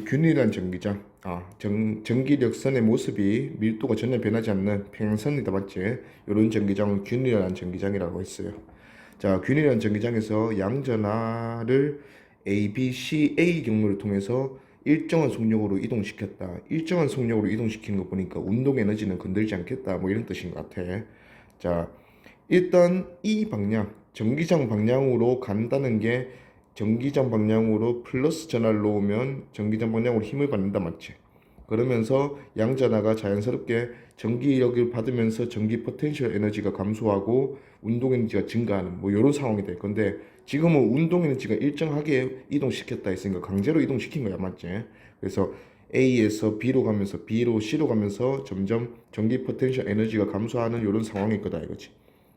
균일한 전기장. 전기력선의 모습이 밀도가 전혀 변하지 않는 평행선이다, 맞지? 이런 전기장을 균일한 전기장이라고 했어요. 자, 균일한 전기장에서 양전하를 A, B, C, A 경로를 통해서 일정한 속력으로 이동시켰다. 일정한 속력으로 이동시키는 거 보니까 운동 에너지는 건들지 않겠다. 뭐 이런 뜻인 것 같아. 자, 일단 이 방향, 전기장 방향으로 간다는 게 전기장 방향으로 플러스 전하를 놓으면 전기장 방향으로 힘을 받는다, 맞지? 그러면서 양전하가 자연스럽게 전기력을 받으면서 전기 포텐셜 에너지가 감소하고 운동 에너지가 증가하는 뭐 이런 상황이 될 건데, 지금은 운동 에너지가 일정하게 이동시켰다 했으니까 강제로 이동시킨 거야, 맞지? 그래서 A에서 B로 가면서 B로 C로 가면서 점점 전기 포텐셜 에너지가 감소하는 이런 상황일 거다 이거지.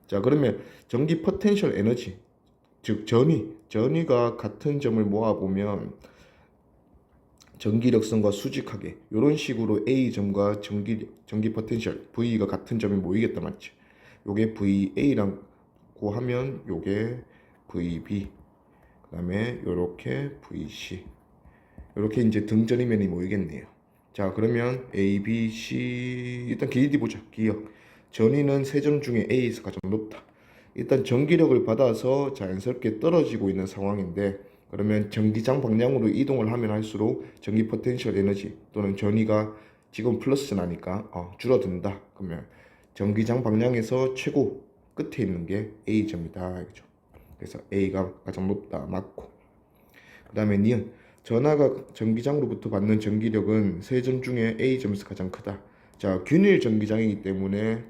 자, 그러면 전기 포텐셜 에너지, 즉 전위가 같은 점을 모아보면 전기력선과 수직하게 이런 식으로 A점과 전기 포텐셜 V가 같은 점이 모이겠다, 맞지? 요게 VA라고 하면 요게 VB, 그 다음에 요렇게 VC, 요렇게 이제 등전이면이 모이겠네요. 자, 그러면 A, B, C, 일단 길이 보자. 기억. 전위는 세 점 중에 A에서 가장 높다. 일단 전기력을 받아서 자연스럽게 떨어지고 있는 상황인데, 그러면 전기장 방향으로 이동을 하면 할수록 전기 포텐셜 에너지 또는 전위가 지금 플러스 전하니까 줄어든다. 그러면 전기장 방향에서 최고 끝에 있는 게 A점이다, 이거죠. 그래서 A가 가장 높다, 맞고. 그 다음에 니은, 전하가 전기장으로부터 받는 전기력은 세 점 중에 A점에서 가장 크다. 자, 균일 전기장이기 때문에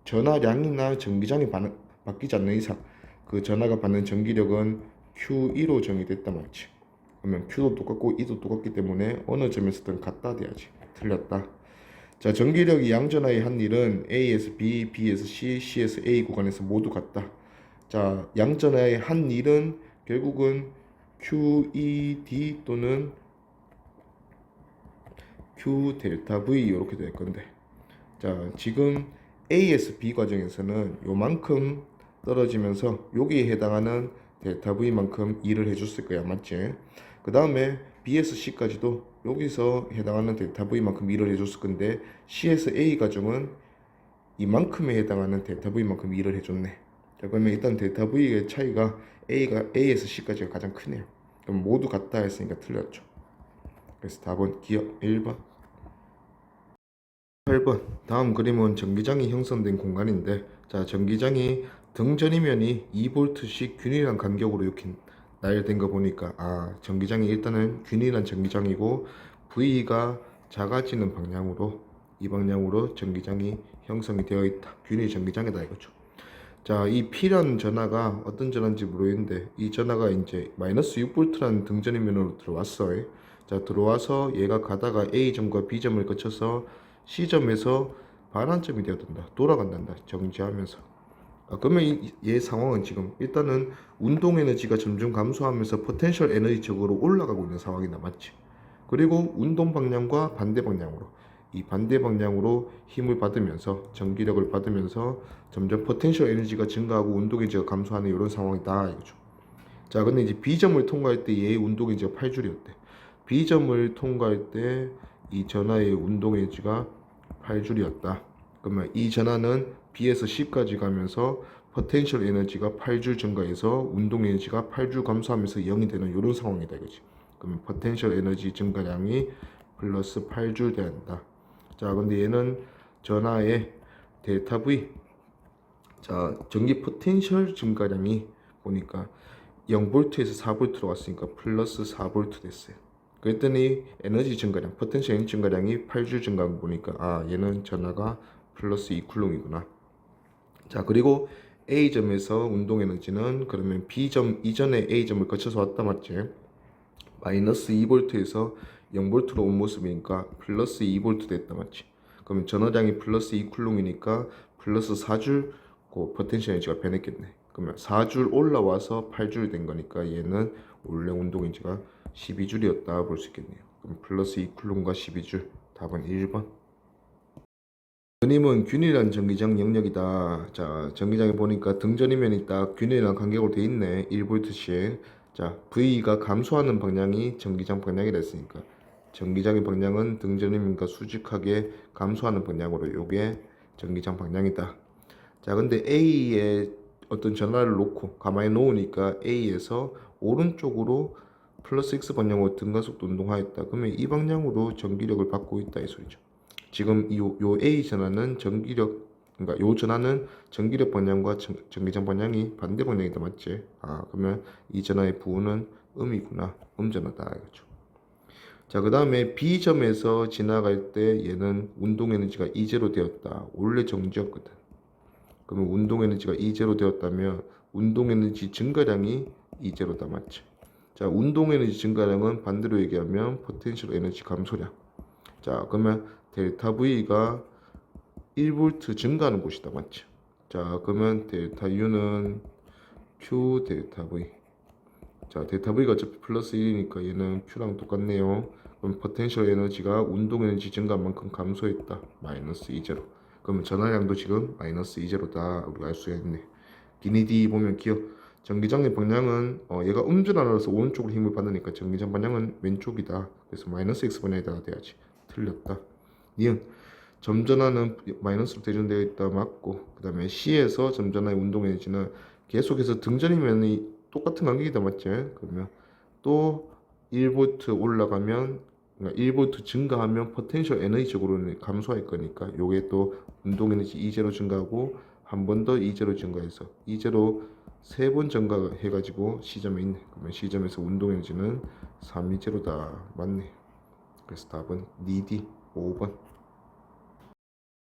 전하량이나 전기장이 바뀌지 않는 이상 그 전하가 받는 전기력은 Q2로 정의됐다, 맞지? 그러면 Q도 똑같고 E도 똑같기 때문에 어느 점에서든 같다 돼야지. 틀렸다. 자, 전기력이 양전하의 한 일은 A에서 B, B에서 C, C에서 A 구간에서 모두 같다. 자, 양전하의 한 일은 결국은 QED 또는 Q 델타 V 이렇게 될 건데, 자, 지금 A에서 B 과정에서는 요만큼 떨어지면서 여기에 해당하는 델타 V만큼 일을 해줬을 거야, 맞지? 그 다음에 B에서 C까지도 여기서 해당하는 델타 V만큼 일을 해줬을 건데, C에서 A 과정은 이만큼에 해당하는 델타 V만큼 일을 해줬네. 자, 그러면 일단 델타 V의 차이가 A에서 C까지가 가장 크네요. 그럼 모두 같다 했으니까 틀렸죠. 그래서 답은 기억 1번. 8번. 다음 그림은 전기장이 형성된 공간인데, 자, 전기장이 등전이면이 2V씩 균일한 간격으로 이렇게 나열된 거 보니까 전기장이 일단은 균일한 전기장이고 V가 작아지는 방향으로, 이 방향으로 전기장이 형성이 되어 있다. 균일 전기장이다 이거죠. 자, 이 P라는 전하가 어떤 전하인지 모르겠는데, 이 전하가 이제 마이너스 6V라는 등전이면으로 들어왔어요. 자, 들어와서 얘가 가다가 A점과 B점을 거쳐서 C점에서 반환점이 되어든다. 돌아간단다. 정지하면서. 그러면 얘 상황은 지금 일단은 운동 에너지가 점점 감소하면서 포텐셜 에너지적으로 올라가고 있는 상황이다, 맞지? 그리고 운동 방향과 반대 방향으로, 이 반대 방향으로 힘을 받으면서 전기력을 받으면서 점점 포텐셜 에너지가 증가하고 운동 에너지가 감소하는 이런 상황이다 이거죠. 자, 근데 이제 B점을 통과할 때 얘의 운동 에너지가 8줄이었대. B점을 통과할 때 이 전하의 운동 에너지가 8줄이었다. 그러면 이 전하는 B에서 C까지 가면서 포텐셜 에너지가 8줄 증가해서 운동 에너지가 8줄 감소하면서 0이 되는 이런 상황이다 이거지. 그러면 포텐셜 에너지 증가량이 플러스 8줄 된다. 자, 근데 얘는 전하의 델타 V, 자, 전기 포텐셜 증가량이 보니까 0V에서 4V로 왔으니까 플러스 4V 됐어요. 그랬더니 에너지 증가량, 포텐셜 에너지 증가량이 8줄 증가한 거 보니까 얘는 전하가 플러스 2쿨롱이구나. 자, 그리고 A점에서 운동 에너지는 그러면 B점 이전에 A점을 거쳐서 왔다, 맞지? 마이너스 2V에서 0V로 온 모습이니까 플러스 2V 됐다, 맞지? 그러면 전하량이 플러스 2쿨롱이니까 플러스 4줄 포텐셜 에너지가 변했겠네. 그러면 4줄 올라와서 8줄 된 거니까 얘는 원래 운동 에너지가 12줄이었다 볼 수 있겠네요. 그럼 플러스 2쿨롱과 12줄, 답은 1번. 그림은 균일한 전기장 영역이다. 자, 전기장에 보니까 등전이면이 딱 균일한 간격으로 돼 있네. 1V씩. 자, V가 감소하는 방향이 전기장 방향이라 했으니까 전기장의 방향은 등전임과 수직하게 감소하는 방향으로 요게 전기장 방향이다. 자, 근데 A에 어떤 전화를 놓고 가만히 놓으니까 A에서 오른쪽으로 플러스 X 방향으로 등가속도 운동하였다. 그러면 이 방향으로 전기력을 받고 있다 이 소리죠. 지금 요 A 전화는 전기력, 그러니까 요 전화는 전기력 방향과 전기장 방향이 반대 방향이다, 맞지? 아, 그러면 이 전화의 부호는 음이구나, 음전화다 이거죠. 자, 그 다음에 B점에서 지나갈 때 얘는 운동 에너지가 E제로 되었다. 원래 정지였거든. 그러면 운동 에너지가 E제로 되었다면 운동 에너지 증가량이 E제로다, 맞죠? 자, 운동 에너지 증가량은 반대로 얘기하면 포텐셜 에너지 감소량. 자, 그러면 델타 V가 1V 증가하는 곳이다, 맞죠? 자, 그러면 델타 U는 Q 델타 V. 자, 델타 V가 어차피 플러스 1이니까 얘는 Q랑 똑같네요. 그럼 포텐셜 에너지가 운동 에너지 증가만큼 감소했다. 마이너스 2제로. 그러면 전하량도 지금 마이너스 2제로다. 우리가 알 수가 있네. 기니디 보면 기억. 전기장의 방향은 얘가 음전환으로서 오른쪽으로 힘을 받으니까 전기장 방향은 왼쪽이다. 그래서 마이너스 X 방향에다가 돼야지. 틀렸다. 니은 점전하는 마이너스로 대전되어 있다, 맞고, 그 다음에 C에서 점전하의 운동 에너지는 계속해서 등전이면 똑같은 간격이다, 맞지? 그러면 또 1V 올라가면, 그러니까 1V 증가하면 포텐셜 에너지적으로는 감소할 거니까 요게 또 운동 에너지 E제로 증가하고 한 번 더 E제로 증가해서 E제로 세 번 증가해가지고 C점에 있네. 그러면 C점에서 운동 에너지는 3E제로다, 맞네. 그래서 답은 니디 5번.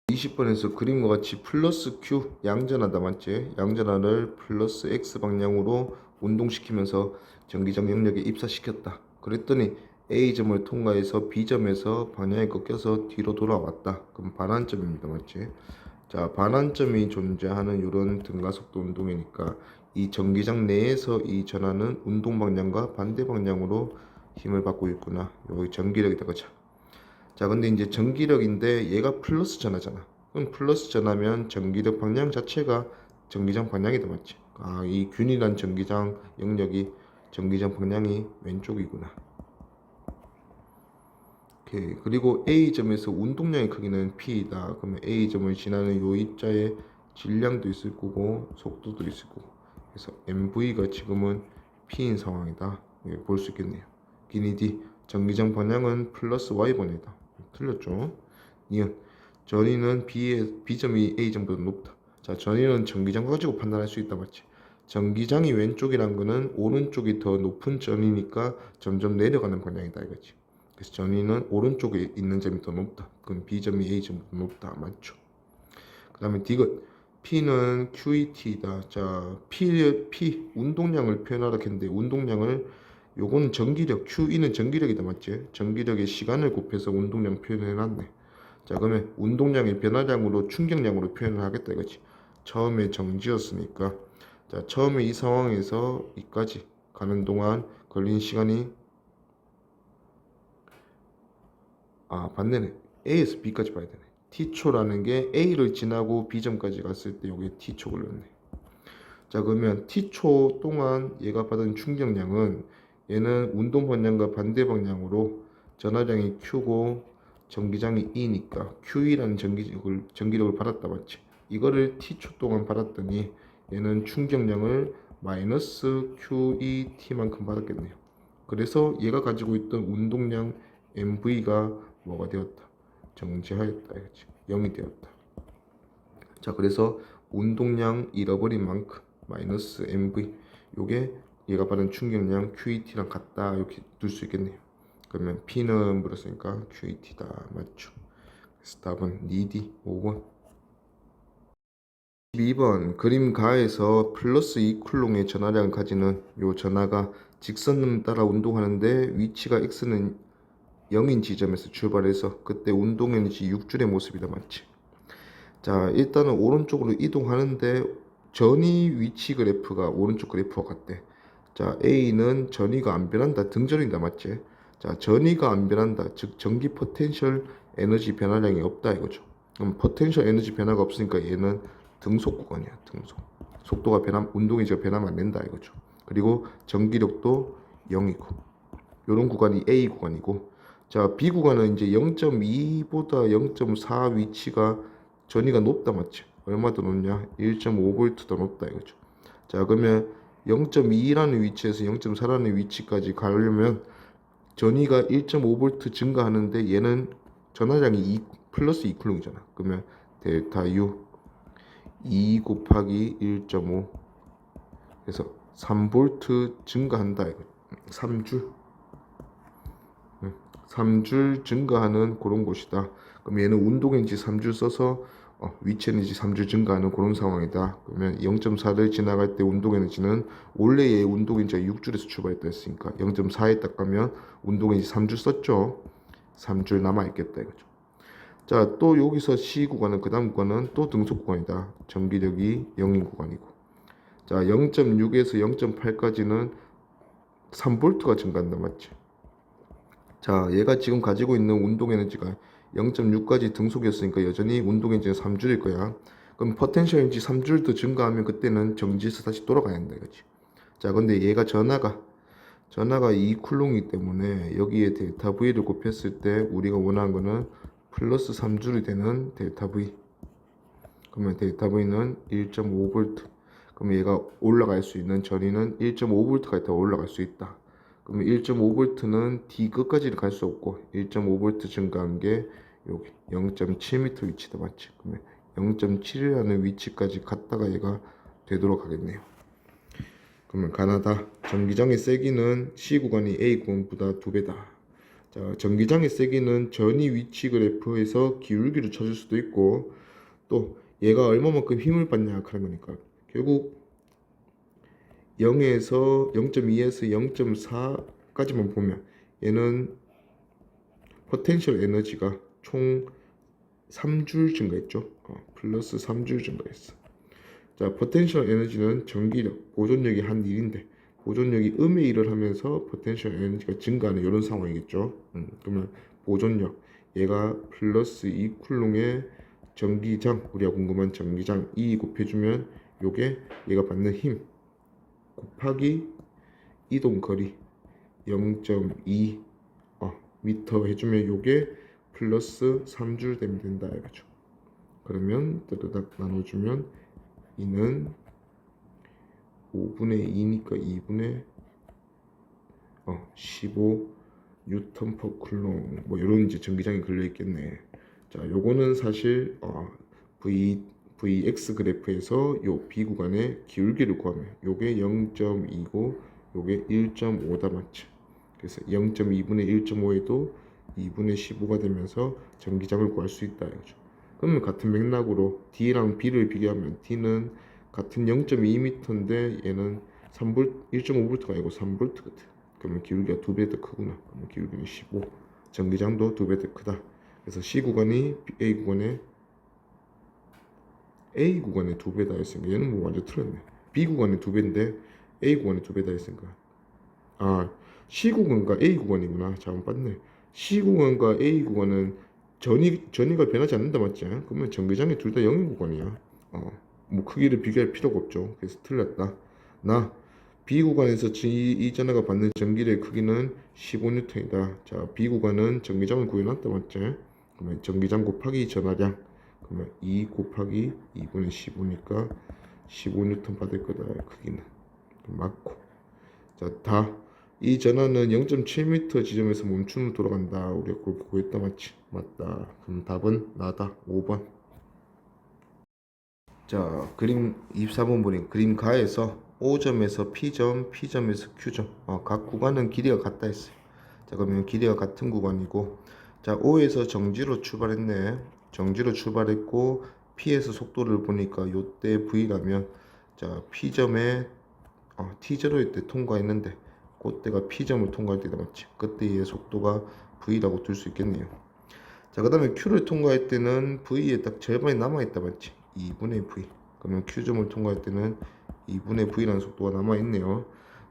20번에서 그림과 같이 플러스 Q 양전하다, 맞지? 양전하를 플러스 X 방향으로 운동시키면서 전기장 영역에 입사시켰다. 그랬더니 A점을 통과해서 B점에서 방향이 꺾여서 뒤로 돌아왔다. 그럼 반환점입니다, 맞지? 자, 반환점이 존재하는 이런 등가속도 운동이니까 이 전기장 내에서 이 전하는 운동 방향과 반대 방향으로 힘을 받고 있구나. 여기 전기력이다, 그죠? 자, 근데 이제 전기력인데 얘가 플러스 전하잖아. 그럼 플러스 전하면 전기력 방향 자체가 전기장 방향이다, 맞지? 아, 이 균일한 전기장 영역이 전기장 방향이 왼쪽이구나. 오케이. 그리고 A점에서 운동량의 크기는 P이다. 그러면 A점을 지나는 요 입자의 질량도 있을 거고 속도도 있을 거고. 그래서 MV가 지금은 P인 상황이다. 볼 수 있겠네요. 기니디 전기장 방향은 플러스 Y번이다. 틀렸죠? 이은 전위는 B점이 A점보다 높다. 자, 전위는 전기장 가지고 판단할 수 있다, 맞지? 전기장이 왼쪽이란 거는 오른쪽이 더 높은 전이니까 점점 내려가는 방향이다 이거지. 그래서 전위는 오른쪽에 있는 점이 더 높다. 그럼 B점이 A점보다 높다, 맞죠? 그 다음에 디귿 P는 QET다. 자, P 운동량을 표현하라 했는데 운동량을 요거는 전기력, QE는 전기력이다, 맞지? 전기력의 시간을 곱해서 운동량 표현해놨네. 자, 그러면 운동량의 변화량으로 충격량으로 표현을 하겠다 이거지. 처음에 정지였으니까, 자, 처음에 이 상황에서 이까지 가는 동안 걸린 시간이, 아, 반대네. A에서 B까지 봐야 되네. T초라는 게 A를 지나고 B점까지 갔을 때 여기에 T초 걸렸네. 자, 그러면 T초 동안 얘가 받은 충격량은, 얘는 운동 방향과 반대 방향으로 전하량이 Q고 전기장이 E니까 QE라는 전기력을 받았다, 맞지? 이거를 T초 동안 받았더니 얘는 충격량을 마이너스 QET만큼 받았겠네요. 그래서 얘가 가지고 있던 운동량 MV가 뭐가 되었다? 정지하였다, 이거지. 0이 되었다. 자, 그래서 운동량 잃어버린 만큼 마이너스 MV, 요게 얘가 받은 충격량 QET랑 같다, 이렇게 둘 수 있겠네요. 그러면 P는 물었으니까 QET다, 맞죠? 그래서 답은 니디 5번. 12번 그림 가에서 플러스 2쿨롱의 전하량을 가지는 요 전하가 직선을 따라 운동하는데 위치가 X는 0인 지점에서 출발해서 그때 운동 에너지 6줄의 모습이다, 맞지? 자, 일단은 오른쪽으로 이동하는데 전위 위치 그래프가 오른쪽 그래프와 같대. 자, A는 전위가 안 변한다, 등전이다, 맞지? 자, 전위가 안 변한다, 즉 전기 포텐셜 에너지 변화량이 없다 이거죠. 그럼 포텐셜 에너지 변화가 없으니까 얘는 등속 구간이야, 등속. 속도가 운동이 저 변하면 안 된다 이거죠. 그리고 전기력도 0이고 요런 구간이 A 구간이고, 자, B 구간은 이제 0.2보다 0.4 위치가 전위가 높다 맞지? 얼마 더 높냐? 1.5V 더 높다 이거죠. 자, 그러면 0.2라는 위치에서 0.4라는 위치까지 가려면 전위가 1.5V 증가하는데 얘는 전하량이 2 플러스 2쿨롱이잖아. 그러면 델타 U 2 곱하기 1.5 그래서 3V 증가한다 이거. 3줄 3줄 증가하는 그런 곳이다. 그럼 얘는 운동인지 3줄 써서 위치에너지 3줄 증가하는 그런 상황이다. 그러면 0.4를 지나갈 때 운동에너지는 원래 얘 운동인지가 6줄에서 출발했다 했으니까 0.4에 딱 가면 운동에너지 3줄 썼죠. 3줄 남아있겠다 이거죠. 자, 또 여기서 C 구간은 그 다음 구간은 또 등속 구간이다. 전기력이 0인 구간이고 자 0.6에서 0.8까지는 3V가 증가한다 맞지? 자, 얘가 지금 가지고 있는 운동 에너지가 0.6까지 등속이었으니까 여전히 운동 에너지는 3줄일 거야. 그럼 포텐셜 에너지 3줄 더 증가하면 그때는 정지에서 다시 돌아가야 한다 이거지. 자, 근데 얘가 전하가 2쿨롱이기 때문에 여기에 델타 V를 곱했을 때 우리가 원하는 거는 플러스 3줄이 되는 델타 V. 그러면 델타 V는 1.5V. 그러면 얘가 올라갈 수 있는 전위는 1.5V까지 더 올라갈 수 있다. 그러면 1.5V는 D 끝까지는 갈 수 없고 1.5V 증가한 게 여기 0.7m 위치다 맞지? 그러면 0.7이라는 위치까지 갔다가 얘가 되도록 하겠네요. 그러면 가나다 전기장의 세기는 C 구간이 A 구간보다 2배다. 자, 전기장의 세기는 전위 위치 그래프에서 기울기를 찾을 수도 있고 또 얘가 얼마만큼 힘을 받냐 하는 거니까 결국 0에서 0.2에서 0.4까지만 보면 얘는 포텐셜 에너지가 총 3줄 증가했죠. 플러스 3줄 증가했어. 자, 포텐셜 에너지는 전기력, 보존력이 한 1인데 보존력이 음의 1을 하면서 포텐셜 에너지가 증가하는 이런 상황이겠죠. 그러면 보존력 얘가 플러스 2쿨롱의 전기장 우리가 궁금한 전기장 2 곱해주면 요게 얘가 받는 힘 곱하기 이동거리 0.2 미터 해주면 요게 플러스 3줄 되면 된다 이거죠. 그러면 뜨르닥 나눠주면 이는 5분의 2니까 2분의 15 뉴턴 퍼 쿨롱 뭐 이런 이제 전기장이 걸려 있겠네. 자, 요거는 사실 VX 그래프에서 요 B 구간의 기울기를 구하면 요게 0.2고 요게 1.5다 맞죠. 그래서 0.2분의 1.5에도 2분의 15가 되면서 전기장을 구할 수 있다 이거죠. 그러면 같은 맥락으로 D랑 B를 비교하면 D는 같은 0.2m인데 얘는 1.5V가 아니고 3V 같아. 그러면 기울기가 2배 더 크구나. 그러면 기울기는 15. 전기장도 2배 더 크다. 그래서 C 구간이 A 구간에 2배다 했으니까 얘는 뭐 완전 틀렸네. B 구간에 2배인데 A 구간에 2배다 했으니까 C 구간과 A 구간이구나. 잘못 봤네. C 구간과 A 구간은 전위가 변하지 않는다 맞지? 그러면 전기장이 둘 다 0인 구간이야. 뭐 크기를 비교할 필요가 없죠. 그래서 틀렸다. B 구간에서 이 전하가 받는 전기의 크기는 15N이다. 자, B 구간은 전기장을 구해놨다 맞지? 그러면 전기장 곱하기 전하량 그러면 2 곱하기 2분의 15니까 15N 받을 거다. 크기는 맞고. 자, 이 전하는 0.7m 지점에서 멈춤으로 돌아간다. 우리가 그렇게 구했다 맞지? 맞다. 그럼 답은 나다. 5번. 자, 그림 24번 보니 그림 가에서 O점에서 P점, P점에서 Q점 각 구간은 길이가 같다 했어요. 자, 그러면 길이가 같은 구간이고 자, O에서 정지로 출발했네. 정지로 출발했고 P에서 속도를 보니까 요때 V라면 자, P점에 T0일 때 통과했는데 그때가 P점을 통과할 때다 맞지? 그때의 속도가 V라고 둘 수 있겠네요. 자, 그 다음에 Q를 통과할 때는 V에 딱 절반이 남아있다 맞지? 2분의 V. 그러면 Q점을 통과할 때는 2분의 V라는 속도가 남아있네요.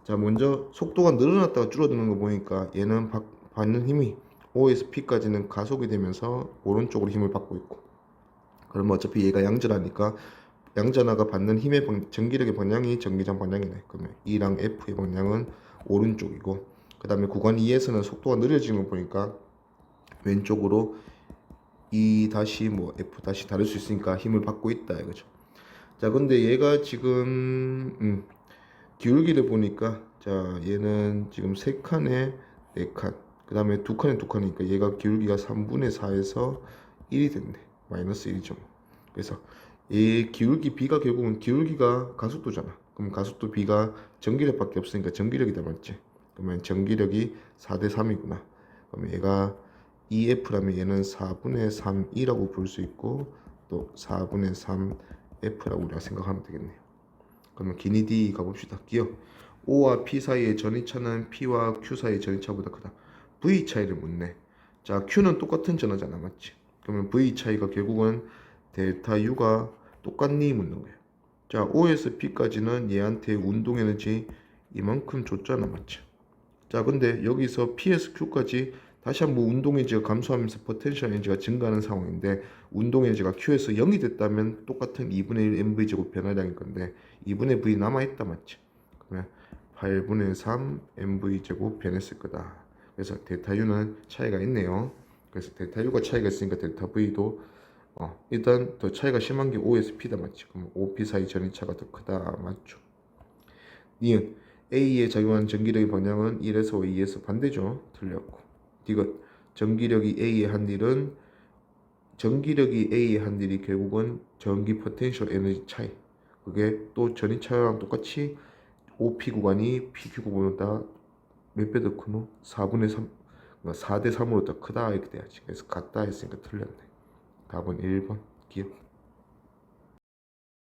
자, 먼저 속도가 늘어났다가 줄어드는 거 보니까 얘는 받는 힘이 O에서 P까지는 가속이 되면서 오른쪽으로 힘을 받고 있고 그러면 어차피 얘가 양전하니까 양전하가 받는 힘의 전기력의 방향이 전기장 방향이네. 그러면 E랑 F의 방향은 오른쪽이고 그 다음에 구간 2에서는 속도가 느려지는 거 보니까 왼쪽으로 E 다시 뭐 F 다시 다를 수 있으니까 힘을 받고 있다 이거죠. 자 근데 얘가 지금 기울기를 보니까 자 얘는 지금 3칸에 4칸 그 다음에 2칸에 2칸이니까 얘가 기울기가 3분의 4에서 1이 됐네. 마이너스 1이죠. 그래서 이 기울기 B가 결국은 기울기가 가속도잖아. 그럼 가속도 B가 전기력밖에 없으니까 전기력이다 맞지? 그러면 전기력이 4대 3이구나. 그러면 얘가 EF라면 얘는 4분의 3E라고 볼 수 있고 또 4분의 3F라고 우리가 생각하면 되겠네요. 그러면 길이 D 가봅시다. 기억 O와 P 사이의 전위차는 P와 Q 사이의 전위차보다 크다. V 차이를 묻네. 자 Q는 똑같은 전하잖아 맞지? 그러면 V 차이가 결국은 델타 U가 똑같니 묻는 거예요. 자 O에서 P까지는 얘한테 운동 에너지 이만큼 줬잖아 맞지? 자 근데 여기서 P에서 Q까지 다시 한번 운동 에너지가 감소하면서 포텐셜 에너지가 증가하는 상황인데 운동 에너지가 Q에서 0이 됐다면 똑같은 2분의 1 mv제곱 변화량일 건데 2분의 v 남아있다 맞지? 그러면 8분의 3 mv제곱 변했을 거다. 그래서 델타 U는 차이가 있네요. 그래서 델타 U가 차이가 있으니까 델타 V도 일단 더 차이가 심한 게 O에서 P다 맞지? 그럼 OP 사이 전위차가 더 크다 맞죠? 니은 A에 작용하는 전기력의 방향은 1에서 2에서 반대죠. 틀렸고. 디귿 전기력이 A에 한 일은 전기력이 A에 한 일이 결국은 전기 포텐셜 에너지 차이. 그게 또 전위차랑 똑같이 OP 구간이 PQ 구간보다 몇 배 더 크노? 4분의 3, 4대 3으로 더 크다 이렇게 돼야지. 그래서 같다 했으니까 틀렸네. 답은 1번 기억.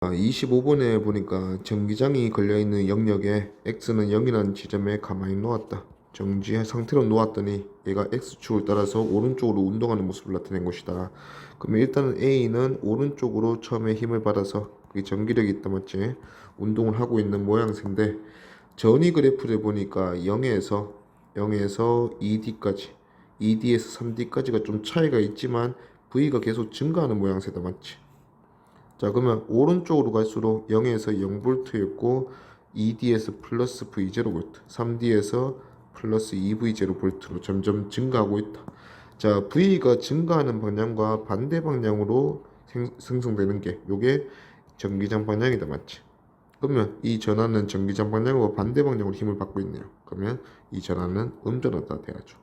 25번에 보니까 전기장이 걸려있는 영역에 X는 0이라는 지점에 가만히 놓았다. 정지 상태로 놓았더니 얘가 X축을 따라서 오른쪽으로 운동하는 모습을 나타낸 것이다. 그러면 일단은 A는 오른쪽으로 처음에 힘을 받아서 그게 전기력이 있다 맞지? 운동을 하고 있는 모양새인데 전위 그래프를 보니까 0에서 2D까지 2D에서 3D까지가 좀 차이가 있지만 V가 계속 증가하는 모양새다 맞지? 자 그러면 오른쪽으로 갈수록 0에서 0V였고 2D에서 플러스 V0V 3D에서 플러스 2V0V로 점점 증가하고 있다. 자 V가 증가하는 방향과 반대 방향으로 생성되는 게 요게 전기장 방향이다 맞지? 그러면 이 전하는 전기장 방향과 반대 방향으로 힘을 받고 있네요. 그러면 이 전하는 음전하다 돼야죠.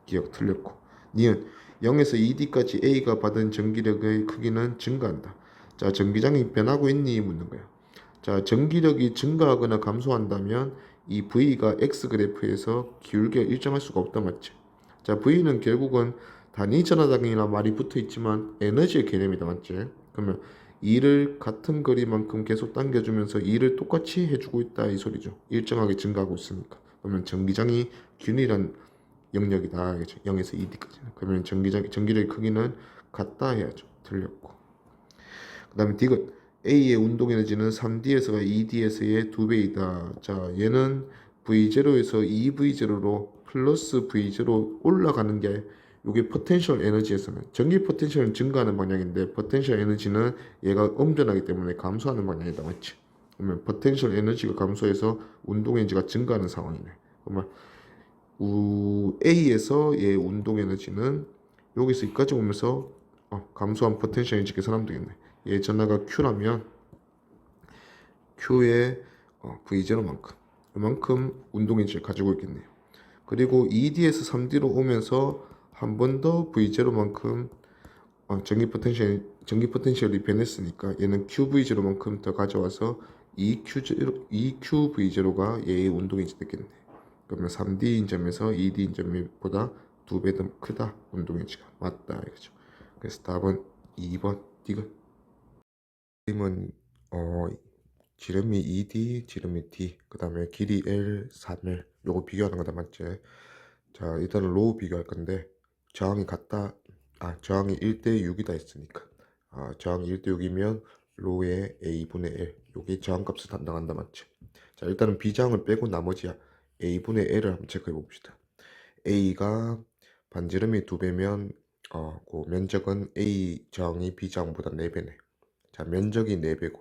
기억 틀렸고 니은 0에서 2D까지 A가 받은 전기력의 크기는 증가한다. 자 전기장이 변하고 있니 묻는 거야. 자 전기력이 증가하거나 감소한다면 이 V가 X 그래프에서 기울기가 일정할 수가 없다 맞지. 자 V는 결국은 단위 전하장이나 말이 붙어 있지만 에너지의 개념이다 맞지. 그러면 일을 같은 거리만큼 계속 당겨주면서 일을 똑같이 해주고 있다 이 소리죠. 일정하게 증가하고 있으니까. 그러면 전기장이 균일한 영역이다. 0에서 2D까지는. 그러면 전기력의 크기는 같다 해야죠. 틀렸고. 그 다음에 디귿 A의 운동 에너지는 3D에서가 2D에서의 2배이다. 자, 얘는 V0에서 2V0로 플러스 V0 올라가는 게 이게 포텐셜 에너지에서는 전기 포텐셜은 증가하는 방향인데 포텐셜 에너지는 얘가 음전하기 때문에 감소하는 방향이다. 맞지? 그러면 포텐셜 에너지가 감소해서 운동 에너지가 증가하는 상황이네. 그러면 A에서 얘 운동 에너지는 여기서 여기까지 오면서 감소한 포텐셜 에너지 계산하면 되겠네. 얘 전하가 Q라면 Q의 V0만큼 이만큼 운동 에너지를 가지고 있겠네요. 그리고 2D에서 3D로 오면서 한 번 더 V0만큼 전기 포텐셜이 변했으니까 얘는 QV0만큼 더 가져와서 EQV0가 얘의 운동 에너지 되겠네. 그러면 3D인 점에서 2D인 점보다 2배 더 크다. 운동 에너지가 맞다 이거죠. 그래서 답은 2번 디귿. 그림은 지름이 2D, 지름이 D, 그 다음에 길이 L, 3L 요거 비교하는 거다 맞지? 자 일단은 로우 비교할 건데 저항이 같다. 저항이 1대 6이다 했으니까 저항이 1대 6이면 로우의 A분의 L 요게 저항값을 담당한다 맞지? 자 일단은 비저항을 빼고 나머지 A분의 L을 한번 체크해 봅시다. A가 반지름이 2배면 그 면적은 A 저항이 B 저항보다 4배네. 자 면적이 4배고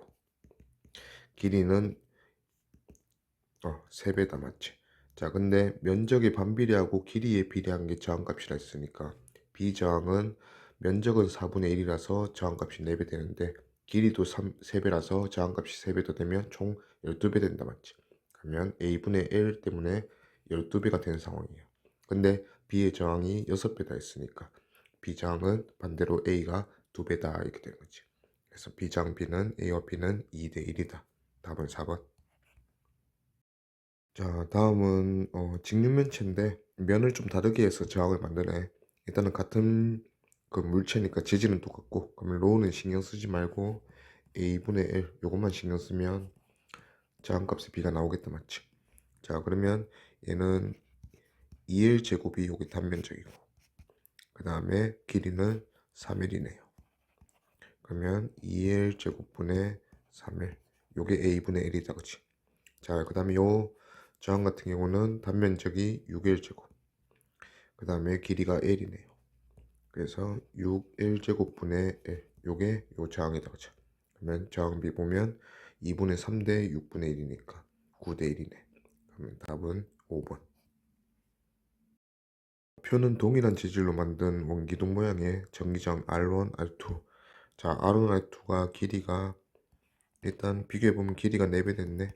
길이는 3배다 맞지? 자 근데 면적이 반비례하고 길이에 비례한 게 저항값이라 했으니까 B 저항은 면적은 4분의 1이라서 저항값이 4배 되는데 길이도 3배라서 저항값이 3배 더 되면 총 12배 된다 맞지? 그러면 A분의 L 때문에 12배가 되는 상황이에요. 근데 B의 저항이 6배다 했으니까 B 저항은 반대로 A가 2배다 이렇게 되는 거지. 그래서 B 저항 B는 A와 B는 2대 1이다. 답은 4번. 자, 다음은 직육면체인데 면을 좀 다르게 해서 저항을 만드네. 일단은 같은 그 물체니까 재질은 똑같고, 그러면 로우는 신경 쓰지 말고 A분의 L 요것만 신경 쓰면 저항값의 B가 나오겠다 맞지? 자, 그러면 얘는 2L 제곱이 여기 단면적이고, 그 다음에 길이는 3L이네요. 그러면 2L 제곱분의 3L 요게 A분의 L이다 그치? 자, 그 다음에 요 저항 같은 경우는 단면적이 6L 제곱, 그 다음에 길이가 L이네요. 그래서 6L 제곱분의 L 요게 요 저항이다 그쵸? 그러면 저항비 보면 2분의 3대 6분의 1이니까 9대 1이네. 그러면 답은 5번. 표는 동일한 재질로 만든 원기둥 모양의 전기장 R1, R2. 자, R1, R2가 길이가 일단 비교해보면 길이가 4배 됐네.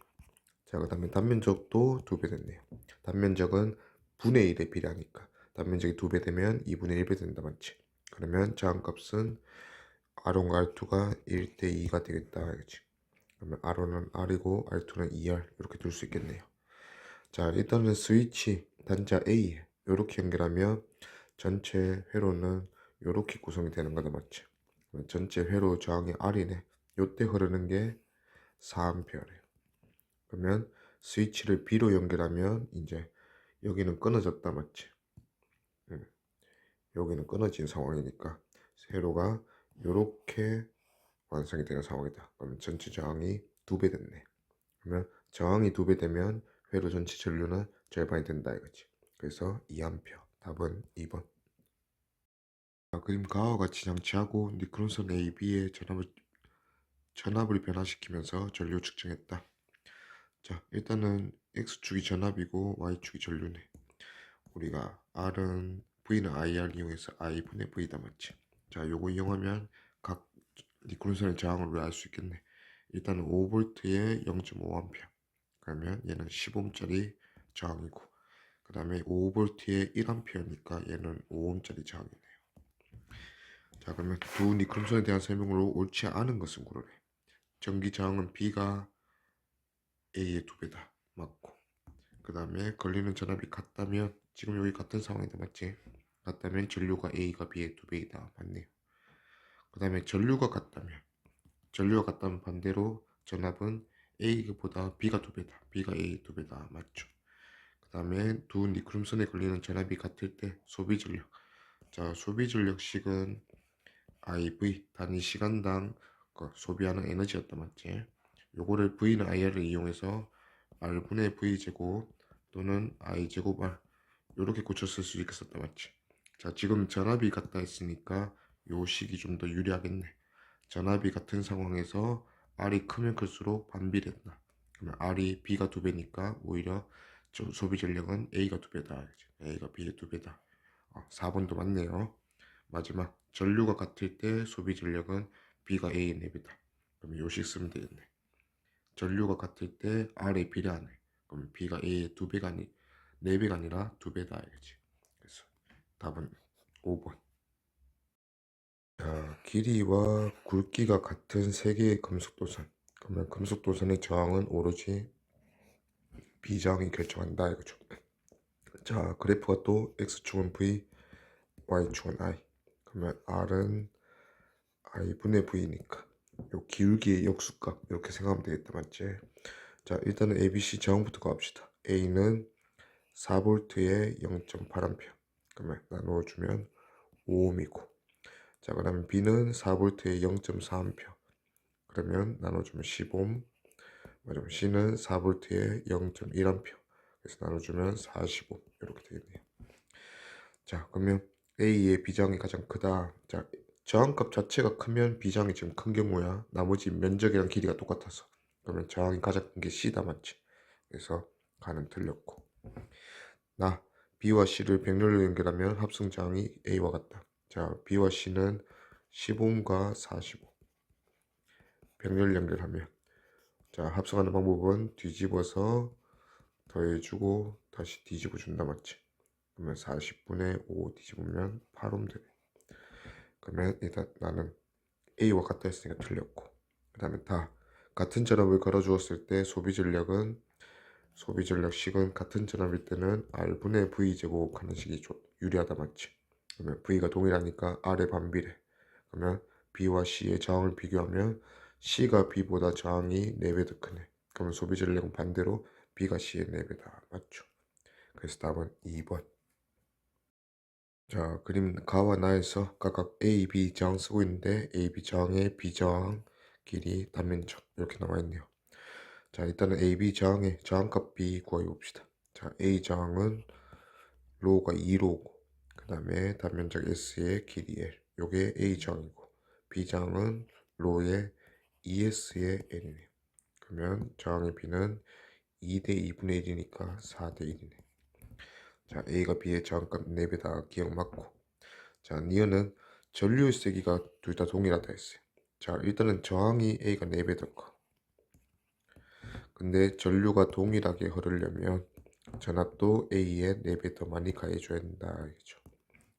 자, 그 다음에 단면적도 2배 됐네요. 단면적은 분의 1에 비례하니까 단면적이 2배 되면 2분의 1배 된다 맞지? 그러면 저항값은 R1과 R2가 1대 2가 되겠다 알겠지? 그러면 R1은 R이고 R2는 2R 이렇게 둘 수 있겠네요. 자, 일단은 스위치 단자 A 이렇게 연결하면 전체 회로는 이렇게 구성이 되는 거다 맞지? 전체 회로 저항이 R이네. 요때 흐르는 게 4A래요. 그러면 스위치를 B로 연결하면 이제 여기는 끊어졌다 맞지? 여기는 끊어진 상황이니까 세로가 이렇게 완성이 되는 상황이다. 그러면 전체 저항이 2배 됐네. 그러면 저항이 2배 되면 회로 전체 전류는 절반이 된다 이거지. 그래서 2A. 답은 2번. 그림 가와 같이 장치하고 니크론선 AB의 전압을 변화시키면서 전류 측정했다. 자, 일단은 X축이 전압이고 Y축이 전류네. 우리가 R은 V는 IR 이용해서 I분의 V다 맞지? 자, 요거 이용하면 각 니크론선의 저항을 알 수 있겠네. 일단은 5V에 0.5A. 그러면 얘는 10ohm짜리 저항이고, 그 다음에 5V에 1A니까 얘는 5ohm짜리 저항이네요. 자, 그러면 두 니크롬선에 대한 설명으로 옳지 않은 것은 고르래. 전기 저항은 B가 A의 2배다. 맞고. 그 다음에 걸리는 전압이 같다면, 지금 여기 같은 상황이다. 맞지? 같다면 전류가 A가 B의 2배이다. 맞네요. 그 다음에 전류가 같다면 반대로 전압은 A보다 B가 2배다. B가 A의 2배다. 맞죠? 그 다음에 두 니크롬선에 걸리는 전압이 같을 때 소비 전력. 자, 소비 전력식은 IV 단위 시간당 소비하는 에너지였다 맞지? 요거를 V는 IR을 이용해서 R분의 V제곱 또는 I제곱 R 요렇게 고쳐 쓸 수 있었다 맞지? 자, 지금 전압이 같다 했으니까 요 식이 좀 더 유리하겠네. 전압이 같은 상황에서 R이 크면 클수록 반비례된다. 그러면 R이 B가 2배니까 오히려 소비 전력은 A가 2배다. A가 B의 2배다. 4번도 맞네요. 마지막 전류가 같을 때 소비 전력은 B가 A의 4배다. 그럼 요식 쓰면 되겠네. 전류가 같을 때 R에 비례하네. 그럼 B가 A의 2배가 4배가 아니라 2배다 알겠지. 그래서 답은 5번. 자, 길이와 굵기가 같은 세 개의 금속도선. 그러면 금속도선의 저항은 오로지 B저항이 결정한다 이거죠. 자, 그래프가 또 X축은 V, Y축은 I. 그러면 R은 I분의 V니까 요 기울기의 역수값 이렇게 생각하면 되겠다 맞지? 자, 일단은 ABC 저항부터 가봅시다. A는 4V에 0.8A. 그러면 나누어주면 5ohm이고, 자, 그 다음에 B는 4V에 0.4A. 그러면 나눠주면 10ohm. 맞으면 C는 4V에 0.1A. 그래서 나눠주면 45 이렇게 되겠네요. 자, 그러면 A의 비장이 가장 크다. 자, 저항값 자체가 크면 비장이 지금 큰 경우야. 나머지 면적이랑 길이가 똑같아서. 그러면 저항이 가장 큰 게 C다 맞지? 그래서 가는 틀렸고. 나 B와 C를 병렬로 연결하면 합성 저항이 A와 같다. 자, B와 C는 15옴과 45. 병렬 연결하면 자, 합성하는 방법은 뒤집어서 더해주고 다시 뒤집어 준다 맞지? 그러면 40분의 5 뒤집으면 8옴 되네. 그러면 일단 나는 A와 같다 했으니까 틀렸고, 그 다음에 다 같은 전압을 걸어 주었을 때 소비 전력식은 같은 전압일 때는 R분의 V 제곱하는 식이 유리하다 맞지? 그러면 V가 동일하니까 R의 반비례. 그러면 B와 C의 저항을 비교하면 C가 B보다 저항이 4배 더 크네. 그러면 소비 전력은 반대로 B가 C의 4배다 맞죠? 그래서 답은 2번. 자, 그림 가와 나에서 각각 A, B 저항 쓰고 있는데 A, B 저항의 비저항, 길이, 단면적 이렇게 나와 있네요. 자, 일단은 A, B 저항의 저항값 B 구해 봅시다. 자, A 저항은 로우가 2로고, 그 다음에 단면적 S의 길이 L, 요게 A 저항이고, B 저항은 로우의 2S의 N이네요. 그러면 저항의 B는 2대 2분의 1이니까 4대 1이네. 자, A가 B의 저항값 4배다 기억 맞고, 자, 니은은 전류의 세기가 둘 다 동일하다 했어요. 자, 일단은 저항이 A가 4배 더 커. 근데 전류가 동일하게 흐르려면 전압도 A에 4배 더 많이 가해줘야 된다. 알겠죠?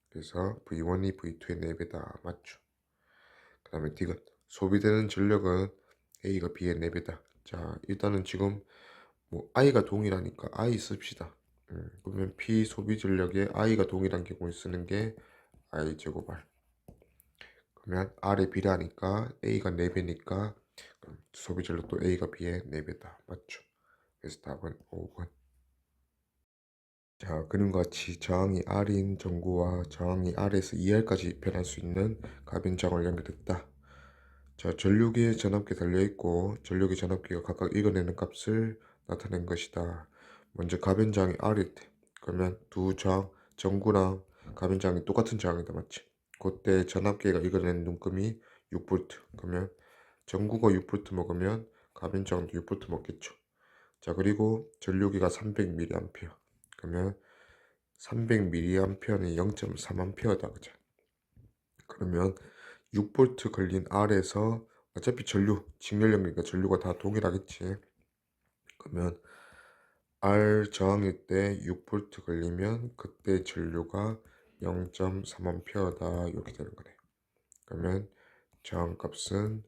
그래서 V1이 V2의 4배다. 맞죠? 그 다음에 D가 소비되는 전력은 A가 B의 4배다. 자, 일단은 지금 뭐 I가 동일하니까 I 씁시다. 그러면 P 소비 전력에 I가 동일한 경우에 쓰는 게 I 제곱 R. 그러면 R에 비례하니까 A가 4배니까 소비 전력도 A가 B의 4배다. 맞죠? 그래서 답은 5번. 자, 그림과 같이 저항이 R인 전구와 저항이 R에서 2R까지 변할 수 있는 가변저항을 연결했다. 자, 전류기에 전압기 달려있고 전류기 전압기가 각각 읽어내는 값을 나타낸 것이다. 먼저 가변저항이 R일 때, 그러면 두 저항, 전구랑 가변저항이 똑같은 저항이다. 맞지? 그때 전압기가 읽어내는 눈금이 6V. 그러면 전구가 6V 먹으면 가변저항도 6V 먹겠죠. 자, 그리고 전류기가 300mA. 그러면 300mA는 0.3A다. 그죠? 그러면 6V 걸린 R에서 어차피 전류, 직렬력이니까 전류가 다 동일하겠지. 그러면 R 저항일 때 6V 걸리면 그때 전류가 0.3A다. 이렇게 되는 거네. 그러면 저항값은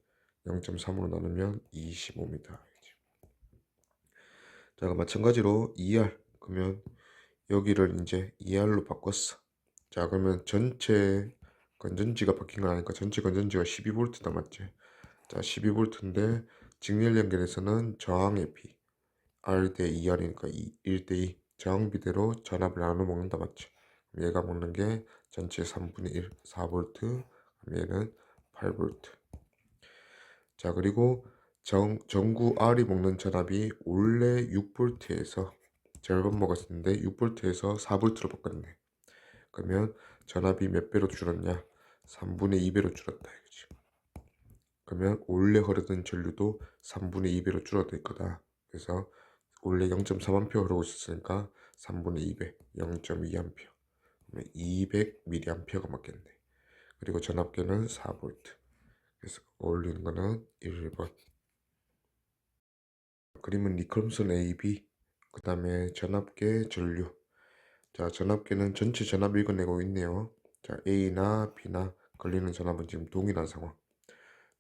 0.3으로 나누면 25m. 자, 마찬가지로 2R. 그러면 여기를 이제 2R로 바꿨어. 자, 그러면 전체 건전지가 바뀐 건 아니까 전체 건전지가 12V다 맞지? 자, 12V인데 직렬 연결에서는 저항의 B R 대 2R이니까 1대 2 저항 비대로 전압을 나눠 먹는다 맞지? 얘가 먹는 게 전체 3분의 1 4V, 얘는 8V. 자, 그리고 전구 R이 먹는 전압이 원래 6V에서 절반 먹었는데 6V에서 4V로 바꿨네. 그러면 전압이 몇 배로 줄었냐? 3분의 2배로 줄었다. 이거지. 그러면 원래 흐르던 전류도 3분의 2배로 줄어들 거다. 그래서 원래 0.3A 흐르고 있었으니까 3분의 2배, 0.2A. 그러면 200mA가 맞겠네. 그리고 전압계는 4V. 그래서 어울리는 거는 1번. 그림은 니컬슨 AB, 그 다음에 전압계 전류. 자, 전압계는 전체 전압 읽어내고 있네요. 자, A나 B나 걸리는 전압은 지금 동일한 상황.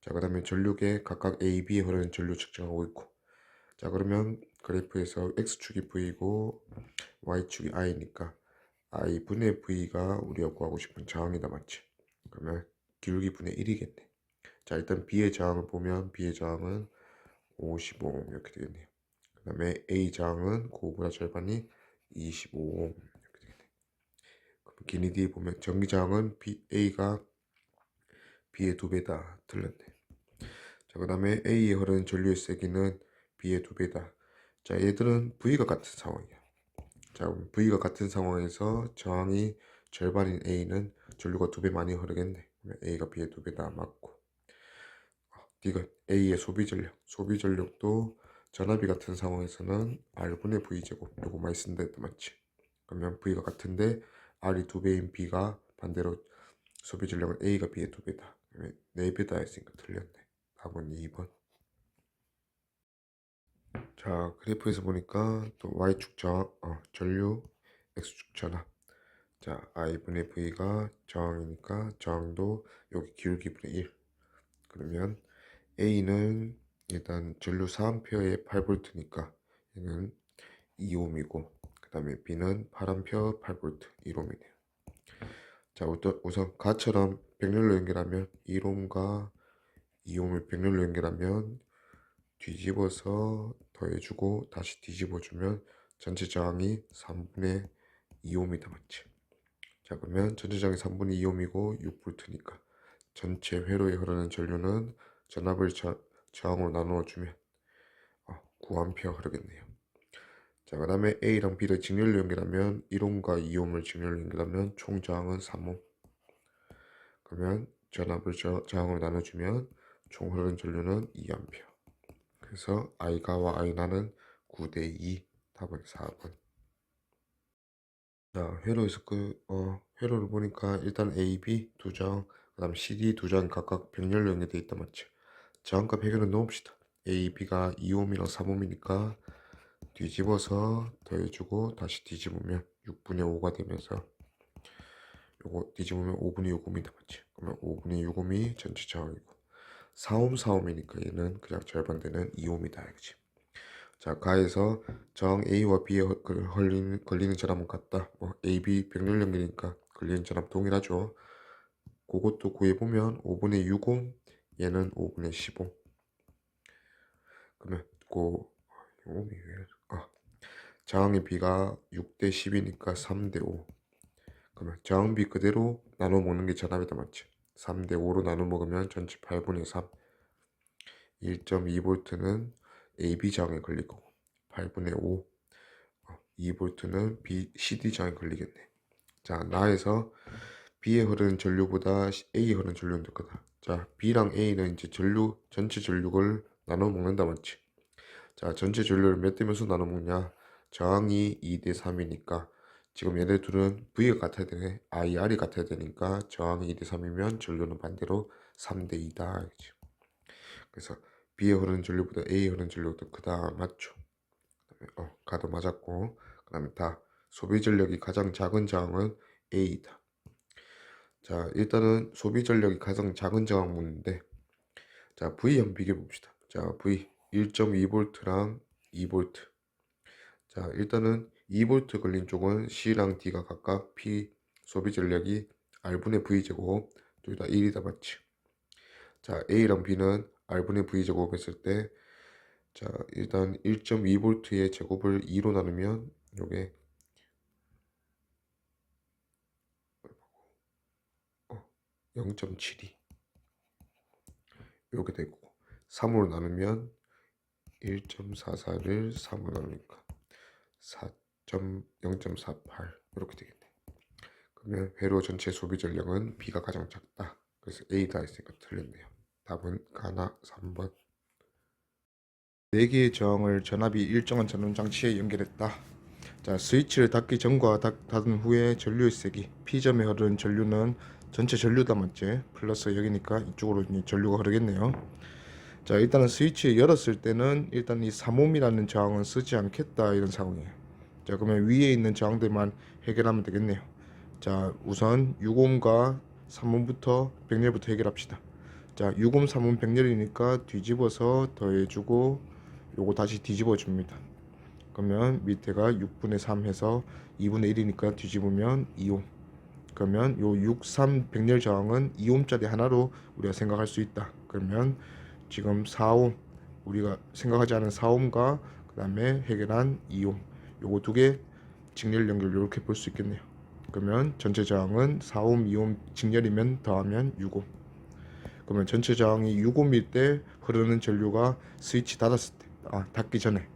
자, 그 다음에 전류계 각각 A, B에 흐르는 전류 측정하고 있고. 자, 그러면 그래프에서 X축이 V고 Y축이 I니까 I분의 V가 우리가 구하고 싶은 저항이다 맞지? 그러면 기울기 분의 1이겠네. 자, 일단 B의 저항을 보면 B의 저항은 55옴 이렇게 되겠네요. 그 다음에 A 저항은 그거보다 절반이 25옴 이렇게 되겠네. 그럼 기니 D 보면 전기 저항은 A가 B의 2배다. 틀렸네. 자, 그 다음에 A에 흐르는 전류의 세기는 B의 2배다. 자, 얘들은 V가 같은 상황이야. 자, V가 같은 상황에서 저항이 절반인 A는 전류가 2배 많이 흐르겠네. 그러면 A가 B의 2배다. 맞고. D가 A의 소비 전력. 소비 전력도 전압이 같은 상황에서는 R분의 V제곱. 요거 많이 쓴다 했다 맞지? 그러면 V가 같은데 R이 2배인 B가 반대로 소비 전력은 A가 B의 2배다. 4배다 했으니까 틀렸네. 답은 2번. 자, 그래프에서 보니까 또 Y축 전류, X축 전압. 자, I분의 V가 저항이니까 저항도 여기 기울기분의 1. 그러면 A는 일단 전류 4A에 8V니까 얘는 2ohm이고, 그 다음에 B는 8A 8V 1ohm이네요. 자, 우선 가처럼 백렬로 연결하면 1ohm과 2ohm을 백렬로 연결하면 뒤집어서 더해주고 다시 뒤집어주면 전체 저항이 3분의 2ohm이다, 맞지? 자, 그러면 전체 저항이 3분의 2ohm이고 6V니까 전체 회로에 흐르는 전류는 전압을 저항으로 나누어주면 9A 흐르겠네요. 자, 그 다음에 A랑 B를 직렬로 연결하면 1ohm과 2ohm을 직렬로 연결하면 총 저항은 3ohm. 그러면 전압을 저항으로 나눠주면 총 흐르는 전류는 2A. 그래서 I가와 I나는 9대2. 답은 4번. 자, 회로에서 회로를 보니까 일단 A, B 두 장, 그 다음 CD 두 장 각각 병렬로 연결되어 있다, 맞죠? 저항값 해결은 넣읍시다. A, B가 2ohm이랑 3ohm이니까 뒤집어서 더해주고 다시 뒤집으면 6분의 5가 되면서 요거 뒤집으면 5분의 6ohm이다, 맞지? 그러면 5분의 6ohm이 전체 저항이고 4ohm 4ohm이니까 얘는 그냥 절반되는 2ohm이다, 그치? 자, 가에서 저항 A와 B에 걸리는 전압은 같다. A, B 병렬 연결이니까 걸리는 전압 동일하죠. 그것도 구해보면 5분의 6ohm, 얘는 5분의 10ohm. 그러면 저항의 B가 6대 10이니까 3대 5. 그러면 저항 B 그대로 나눠 먹는 게 전압이다, 맞지? 3대 5로 나눠 먹으면 전체 8분의 3. 1.2V는 AB 저항에 걸릴 거고 8분의 5 2V는 CD 저항에 걸리겠네. 자, 나에서 B에 흐르는 전류보다 A에 흐르는 전류는 더 크다. 자, B랑 A는 이제 전체 전류를 나눠 먹는다, 맞지? 자, 전체 전류를 몇 대 몇으로 나눠 먹냐? 저항이 2대 3이니까 지금 얘네 둘은 V가 같아야 되네. IR이 같아야 되니까 저항이 2대 3이면 전류는 반대로 3대 2다. 그래서 B에 흐르는 전류보다 A에 흐르는 전류가 더 크다, 맞죠? 가도 맞았고, 그 다음에 다 소비 전력이 가장 작은 저항은 A이다. 자, 일단은 소비 전력이 가장 작은 저항 묻는데, 자, V 한번 비교해 봅시다. 자, V 1.2V랑 2V. 자, 일단은 2V 걸린 쪽은 C랑 D가 각각 P 소비 전력이 R분의 V 제곱 둘 다 1이다, 맞지? 자, A랑 B는 R분의 V 제곱 했을 때, 자, 일단 1.2V의 제곱을 2로 나누면 요게 0.72 이렇게 되고 3으로 나누면 1.44를 3으로 나누니까 0.48 이렇게 되겠네. 그러면 회로 전체 소비 전력은 B가 가장 작다. 그래서 A다 했으니까 틀렸네요. 답은 가나 3번. 4개의 저항을 전압이 일정한 전원 장치에 연결했다. 자, 스위치를 닫기 전과 닫은 후에 전류의 세기 P점에 흐르는 전류는 전체 전류다, 맞지? 플러스 여기니까 이쪽으로 전류가 흐르겠네요. 자, 일단은 스위치 열었을 때는 일단 이 3ohm이라는 저항은 쓰지 않겠다, 이런 상황이에요. 자, 그러면 위에 있는 저항들만 해결하면 되겠네요. 자, 우선 6ohm과 3ohm부터 백렬부터 해결합시다. 자, 6ohm 3ohm 백렬이니까 뒤집어서 더해주고 요거 다시 뒤집어 줍니다. 그러면 밑에가 6분의 3 해서 2분의 1이니까 뒤집으면 2ohm. 그러면 요 6, 3 백렬 저항은 2ohm짜리 하나로 우리가 생각할 수 있다. 그러면 지금 4ohm, 우리가 생각하지 않은 4ohm과 그 다음에 해결한 2ohm, 요거 두 개 직렬 연결 이렇게 볼 수 있겠네요. 그러면 전체 저항은 4ohm, 2ohm 직렬이면 더하면 6ohm. 그러면 전체 저항이 6ohm일 때 흐르는 전류가 스위치 닫았을 때, 닫기 전에.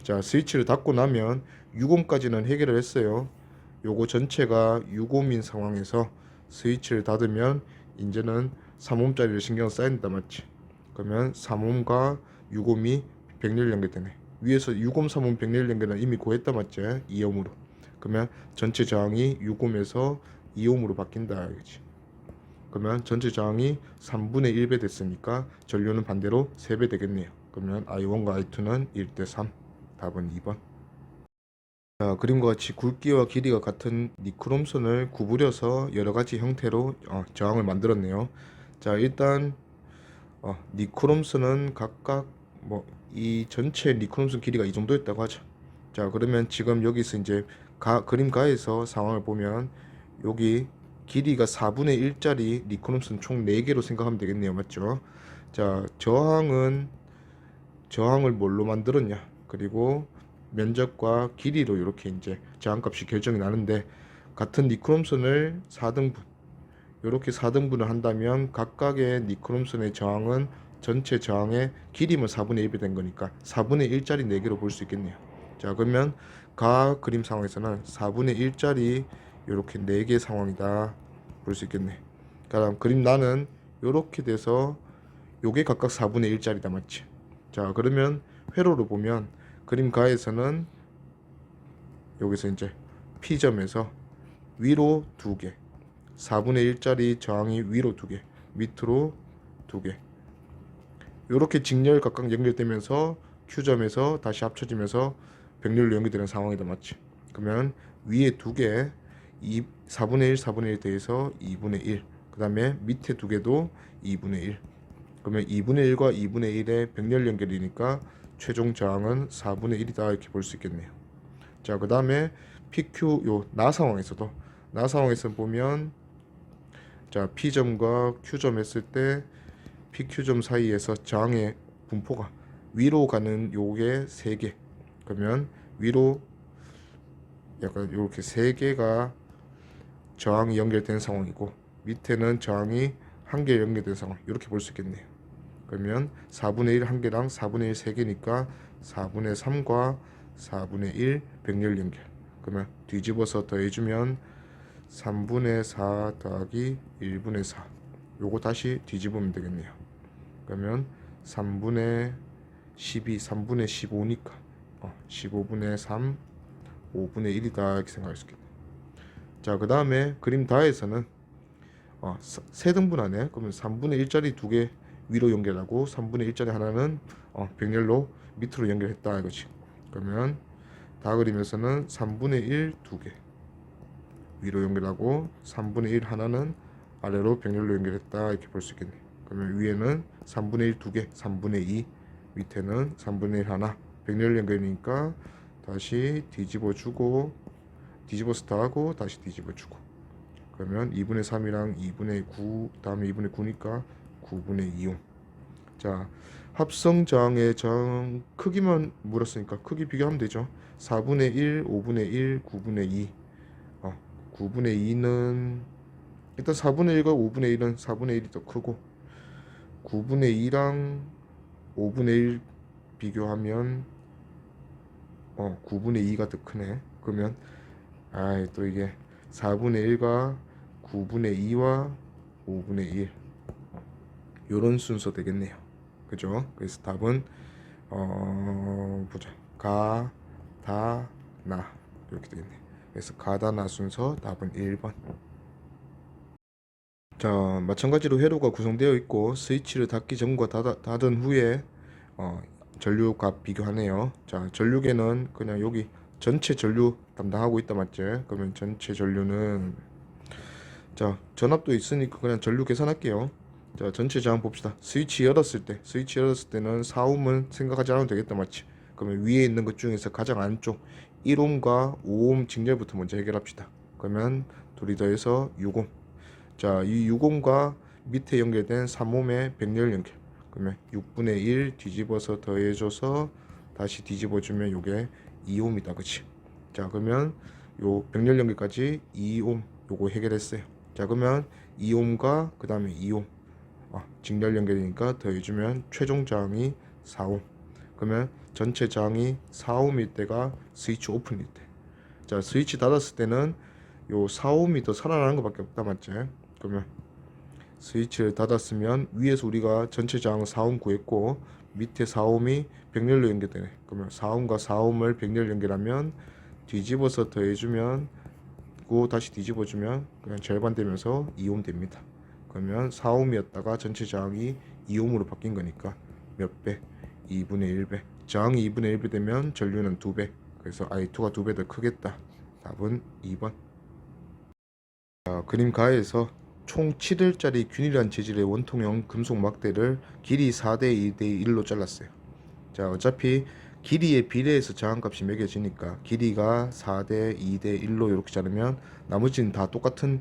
자, 스위치를 닫고 나면 6ohm까지는 해결을 했어요. 요거 전체가 6ohm인 상황에서 스위치를 닫으면 이제는 3ohm짜리를 신경 써야 된다, 맞지? 그러면 3ohm과 6ohm이 백렬 연결되네. 위에서 6ohm, 3ohm 백렬 연결은 이미 구했다, 맞지? 2ohm으로. 그러면 전체 저항이 6ohm에서 2ohm으로 바뀐다, 알겠지? 그러면 전체 저항이 3분의 1배 됐으니까 전류는 반대로 3배 되겠네요. 그러면 I1과 I2는 1대 3. 답은 2번. 자, 그림과 같이 굵기와 길이가 같은 니크롬선을 구부려서 여러가지 형태로 저항을 만들었네요. 자, 일단 니크롬선은 각각 이 전체 니크롬선 길이가 이 정도였다고 하죠. 자, 그러면 지금 여기서 이제 그림 가에서 상황을 보면 여기 길이가 4분의 1짜리 니크롬선 총 4개로 생각하면 되겠네요. 맞죠? 자, 저항을 뭘로 만들었냐? 그리고 면적과 길이로 이렇게 이제 저항값이 결정이 나는데, 같은 니크롬선을 4등분, 이렇게 4등분을 한다면 각각의 니크롬선의 저항은 전체 저항의 길이면 4분의 1이 된 거니까 4분의 1짜리 4개로 볼 수 있겠네요. 자, 그러면 그림 상황에서는 4분의 1짜리 이렇게 4개 상황이다 볼 수 있겠네. 그다음 그림 나는 이렇게 돼서 요게 각각 4분의 1짜리다. 맞지? 자, 그러면 회로로 보면 그림 가에서는 여기서 이제 P점에서 위로 2개, 4분의 1짜리 저항이 위로 2개, 밑으로 2개, 이렇게 직렬 각각 연결되면서 Q점에서 다시 합쳐지면서 병렬로 연결되는 상황이다. 맞지? 그러면 위에 2개 4분의 1, 4분의 1 대해서 2분의 1, 그 다음에 밑에 2개도 2분의 1. 그러면 2분의 1과 2분의 1의 병렬 연결이니까 최종 저항은 4분의 1이다 이렇게 볼 수 있겠네요. 자, 그 다음에 PQ 나 상황에서 보면, 자, P점과 Q점 했을 때 PQ점 사이에서 저항의 분포가 위로 가는 요게 3개. 그러면 위로 약간 이렇게 3개가 저항이 연결된 상황이고, 밑에는 저항이 1개 연결된 상황, 이렇게 볼 수 있겠네요. 그러면 4분의 1 1개랑 4분의 1 3개니까 4분의 3과 4분의 1 병렬 연결. 그러면 뒤집어서 더해주면 3분의 4 더하기 1분의 4. 요거 다시 뒤집으면 되겠네요. 그러면 3분의 12, 3분의 15니까 15분의 3, 5분의 1이다 이렇게 생각할 수 있겠네요. 자, 그 다음에 그림 다에서는 세 등분하네. 그러면 3분의 1짜리 2개 위로 연결하고 3분의 1짜리 하나는 병렬로 밑으로 연결했다 이거지. 그러면 다 그림에서는 3분의 1 2개 위로 연결하고 3분의 1 하나는 아래로 병렬로 연결했다 이렇게 볼 수 있겠네. 그러면 위에는 3분의 1 2개 3분의 2, 밑에는 3분의 1 하나 병렬 연결이니까 다시 뒤집어주고, 뒤집어서 더하고 다시 뒤집어주고, 그러면 2분의 3이랑 2분의 9 다음에 2분의 9니까 9분의 2옴. 자, 합성 저항의 저항 크기만 물었으니까 크기 비교하면 되죠. 4분의 1, 5분의 1, 9분의 2. 9분의 2는 일단 4분의 1과 5분의 1은 4분의 1이 더 크고, 9분의 2랑 5분의 1 비교하면 9분의 2가 더 크네. 그러면 또 이게 4분의 1과 9분의 2와 5분의 1 요런 순서 되겠네요. 그죠? 그래서 답은 보자. 가, 다, 나 이렇게 되겠네. 그래서 가다, 나 순서 답은 1번. 자, 마찬가지로 회로가 구성되어 있고 스위치를 닫기 전과 닫은 후에 전류값 비교하네요. 자, 전류계는 그냥 여기 전체 전류 담당하고 있다. 맞지? 그러면 전체 전류는, 자, 전압도 있으니까 그냥 전류 계산할게요. 자, 전체 저항 봅시다. 스위치 열었을 때는 4옴은 생각하지 않아도 되겠다. 맞지? 그러면 위에 있는 것 중에서 가장 안쪽 1옴과 5옴 직렬부터 먼저 해결합시다. 그러면 둘이 더해서 6옴. 자, 이 6옴과 밑에 연결된 3옴의 병렬 연결. 그러면 6분의 1 뒤집어서 더해줘서 다시 뒤집어주면 요게 2옴이다. 그치? 자, 그러면 요 병렬 연결까지 2옴 요거 해결했어요. 자, 그러면 2옴과 그 다음에 2옴 직렬 연결이니까 더해주면 최종 저항이 4옴. 그러면 전체 저항이 4옴일 때가 스위치 오픈일 때. 자, 스위치 닫았을 때는 요 4옴이 더 살아나는 것밖에 없다. 맞지? 그러면 스위치를 닫았으면 위에서 우리가 전체 저항 4옴 구했고 밑에 4옴이 병렬로 연결되네. 그러면 4옴과 4옴을 병렬 연결하면 뒤집어서 더해주면 다시 뒤집어주면 그냥 절반 되면서 2옴 됩니다. 그러면 4옴이었다가 전체 저항이 2옴으로 바뀐 거니까 몇 배? 2분의 1배. 저항이 2분의 1배 되면 전류는 2배. 그래서 I2가 2배 더 크겠다. 답은 2번. 그림 가에서 총 7일짜리 균일한 재질의 원통형 금속 막대를 길이 4대 2대 1로 잘랐어요. 자, 어차피 길이에 비례해서 저항값이 매겨지니까 길이가 4대 2대 1로 이렇게 자르면 나머지는 다 똑같은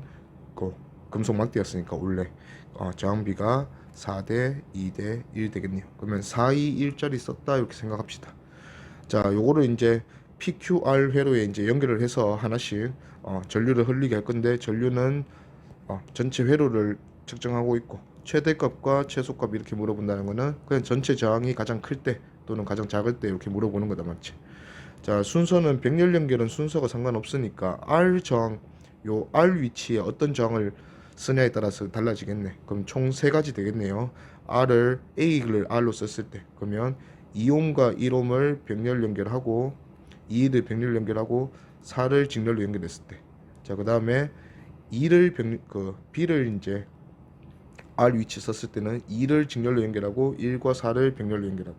거 금속 막대였으니까 원래 저항비가 4대 2대 1 되겠네요. 그러면 4, 2, 1짜리 썼다 이렇게 생각합시다. 자, 요거를 이제 PQR 회로에 이제 연결을 해서 하나씩 전류를 흘리게 할 건데 전류는 전체 회로를 측정하고 있고 최대값과 최소값 이렇게 물어본다는 거는 그냥 전체 저항이 가장 클 때 또는 가장 작을 때 이렇게 물어보는 거다 맞지? 자, 순서는 병렬 연결은 순서가 상관없으니까 R 저항 요 R 위치에 어떤 저항을 쓰냐에 따라서 달라지겠네. 그럼 총 세 가지 되겠네요. R을 A를 R로 썼을 때 그러면 2옴과 1옴을 병렬 연결하고 2를 병렬 연결하고 4를 직렬로 연결했을 때. 자, 그다음에 2를 B를 이제 R 위치 썼을 때는 2를 직렬로 연결하고 1과 4를 병렬로 연결하고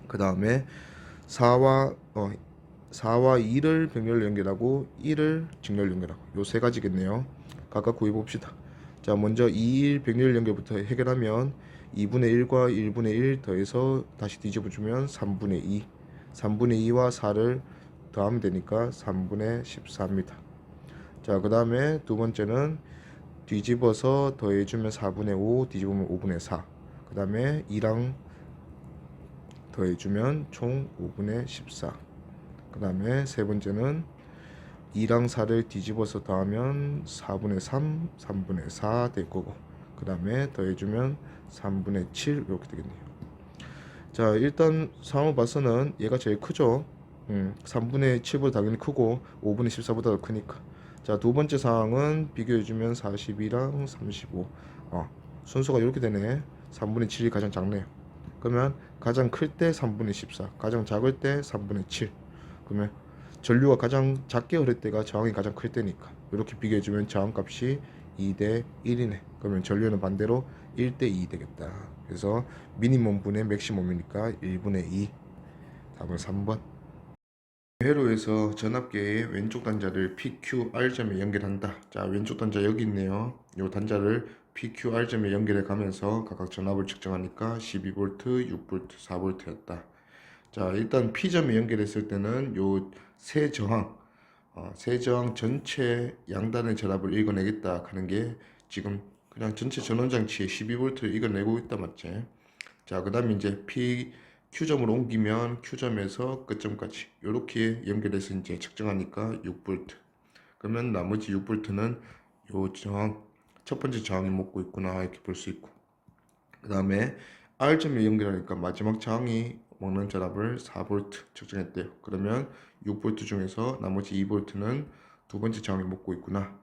그다음에 4와 2를 병렬로 연결하고 1을 직렬로 연결하고 요 세 가지겠네요. 각각 구해 봅시다. 자, 먼저 2, 1 병렬 연결부터 해결하면 2분의 1과 1분의 1 더해서 다시 뒤집어 주면 3분의 2. 3분의 2와 4를 더하면 되니까 3분의 14입니다. 자, 그다음에 두 번째는 뒤집어서 더해주면 4분의 5, 뒤집으면 5분의 4. 그 다음에 2랑 더해주면 총 5분의 14. 그 다음에 세 번째는 2랑 4를 뒤집어서 더하면 4분의 3, 3분의 4 될 거고 그 다음에 더해주면 3분의 7 이렇게 되겠네요. 자, 일단 상호 봐서는 얘가 제일 크죠. 3분의 7보다 당연히 크고 5분의 14보다 더 크니까. 자, 두 번째 상황은 비교해주면 42랑 35 순서가 이렇게 되네. 3분의 7이 가장 작네요. 그러면 가장 클 때 3분의 14 가장 작을 때 3분의 7 그러면 전류가 가장 작게 흐를 때가 저항이 가장 클 때니까 이렇게 비교해주면 저항값이 2대 1이네. 그러면 전류는 반대로 1대 2 되겠다. 그래서 미니멈 분의 맥시멈이니까 1분의 2 답은 3번. 회로에서 전압계의 왼쪽 단자를 PQR점에 연결한다. 자, 왼쪽 단자 여기 있네요. 이 단자를 PQR점에 연결해 가면서 각각 전압을 측정하니까 12V, 6V, 4V였다. 자, 일단 P점에 연결했을 때는 요 세 저항, 세 저항 전체 양단의 전압을 읽어내겠다 하는 게 지금 그냥 전체 전원장치에 12V를 읽어내고 있다 맞지? 자, 그 다음에 이제 Q점으로 옮기면 Q점에서 끝점까지 이렇게 연결해서 이제 측정하니까 6V. 그러면 나머지 6V는 요 저항, 첫 번째 저항이 먹고 있구나 이렇게 볼 수 있고 그 다음에 R점에 연결하니까 마지막 저항이 먹는 전압을 4V 측정했대요. 그러면 6V 중에서 나머지 2V는 두 번째 저항이 먹고 있구나.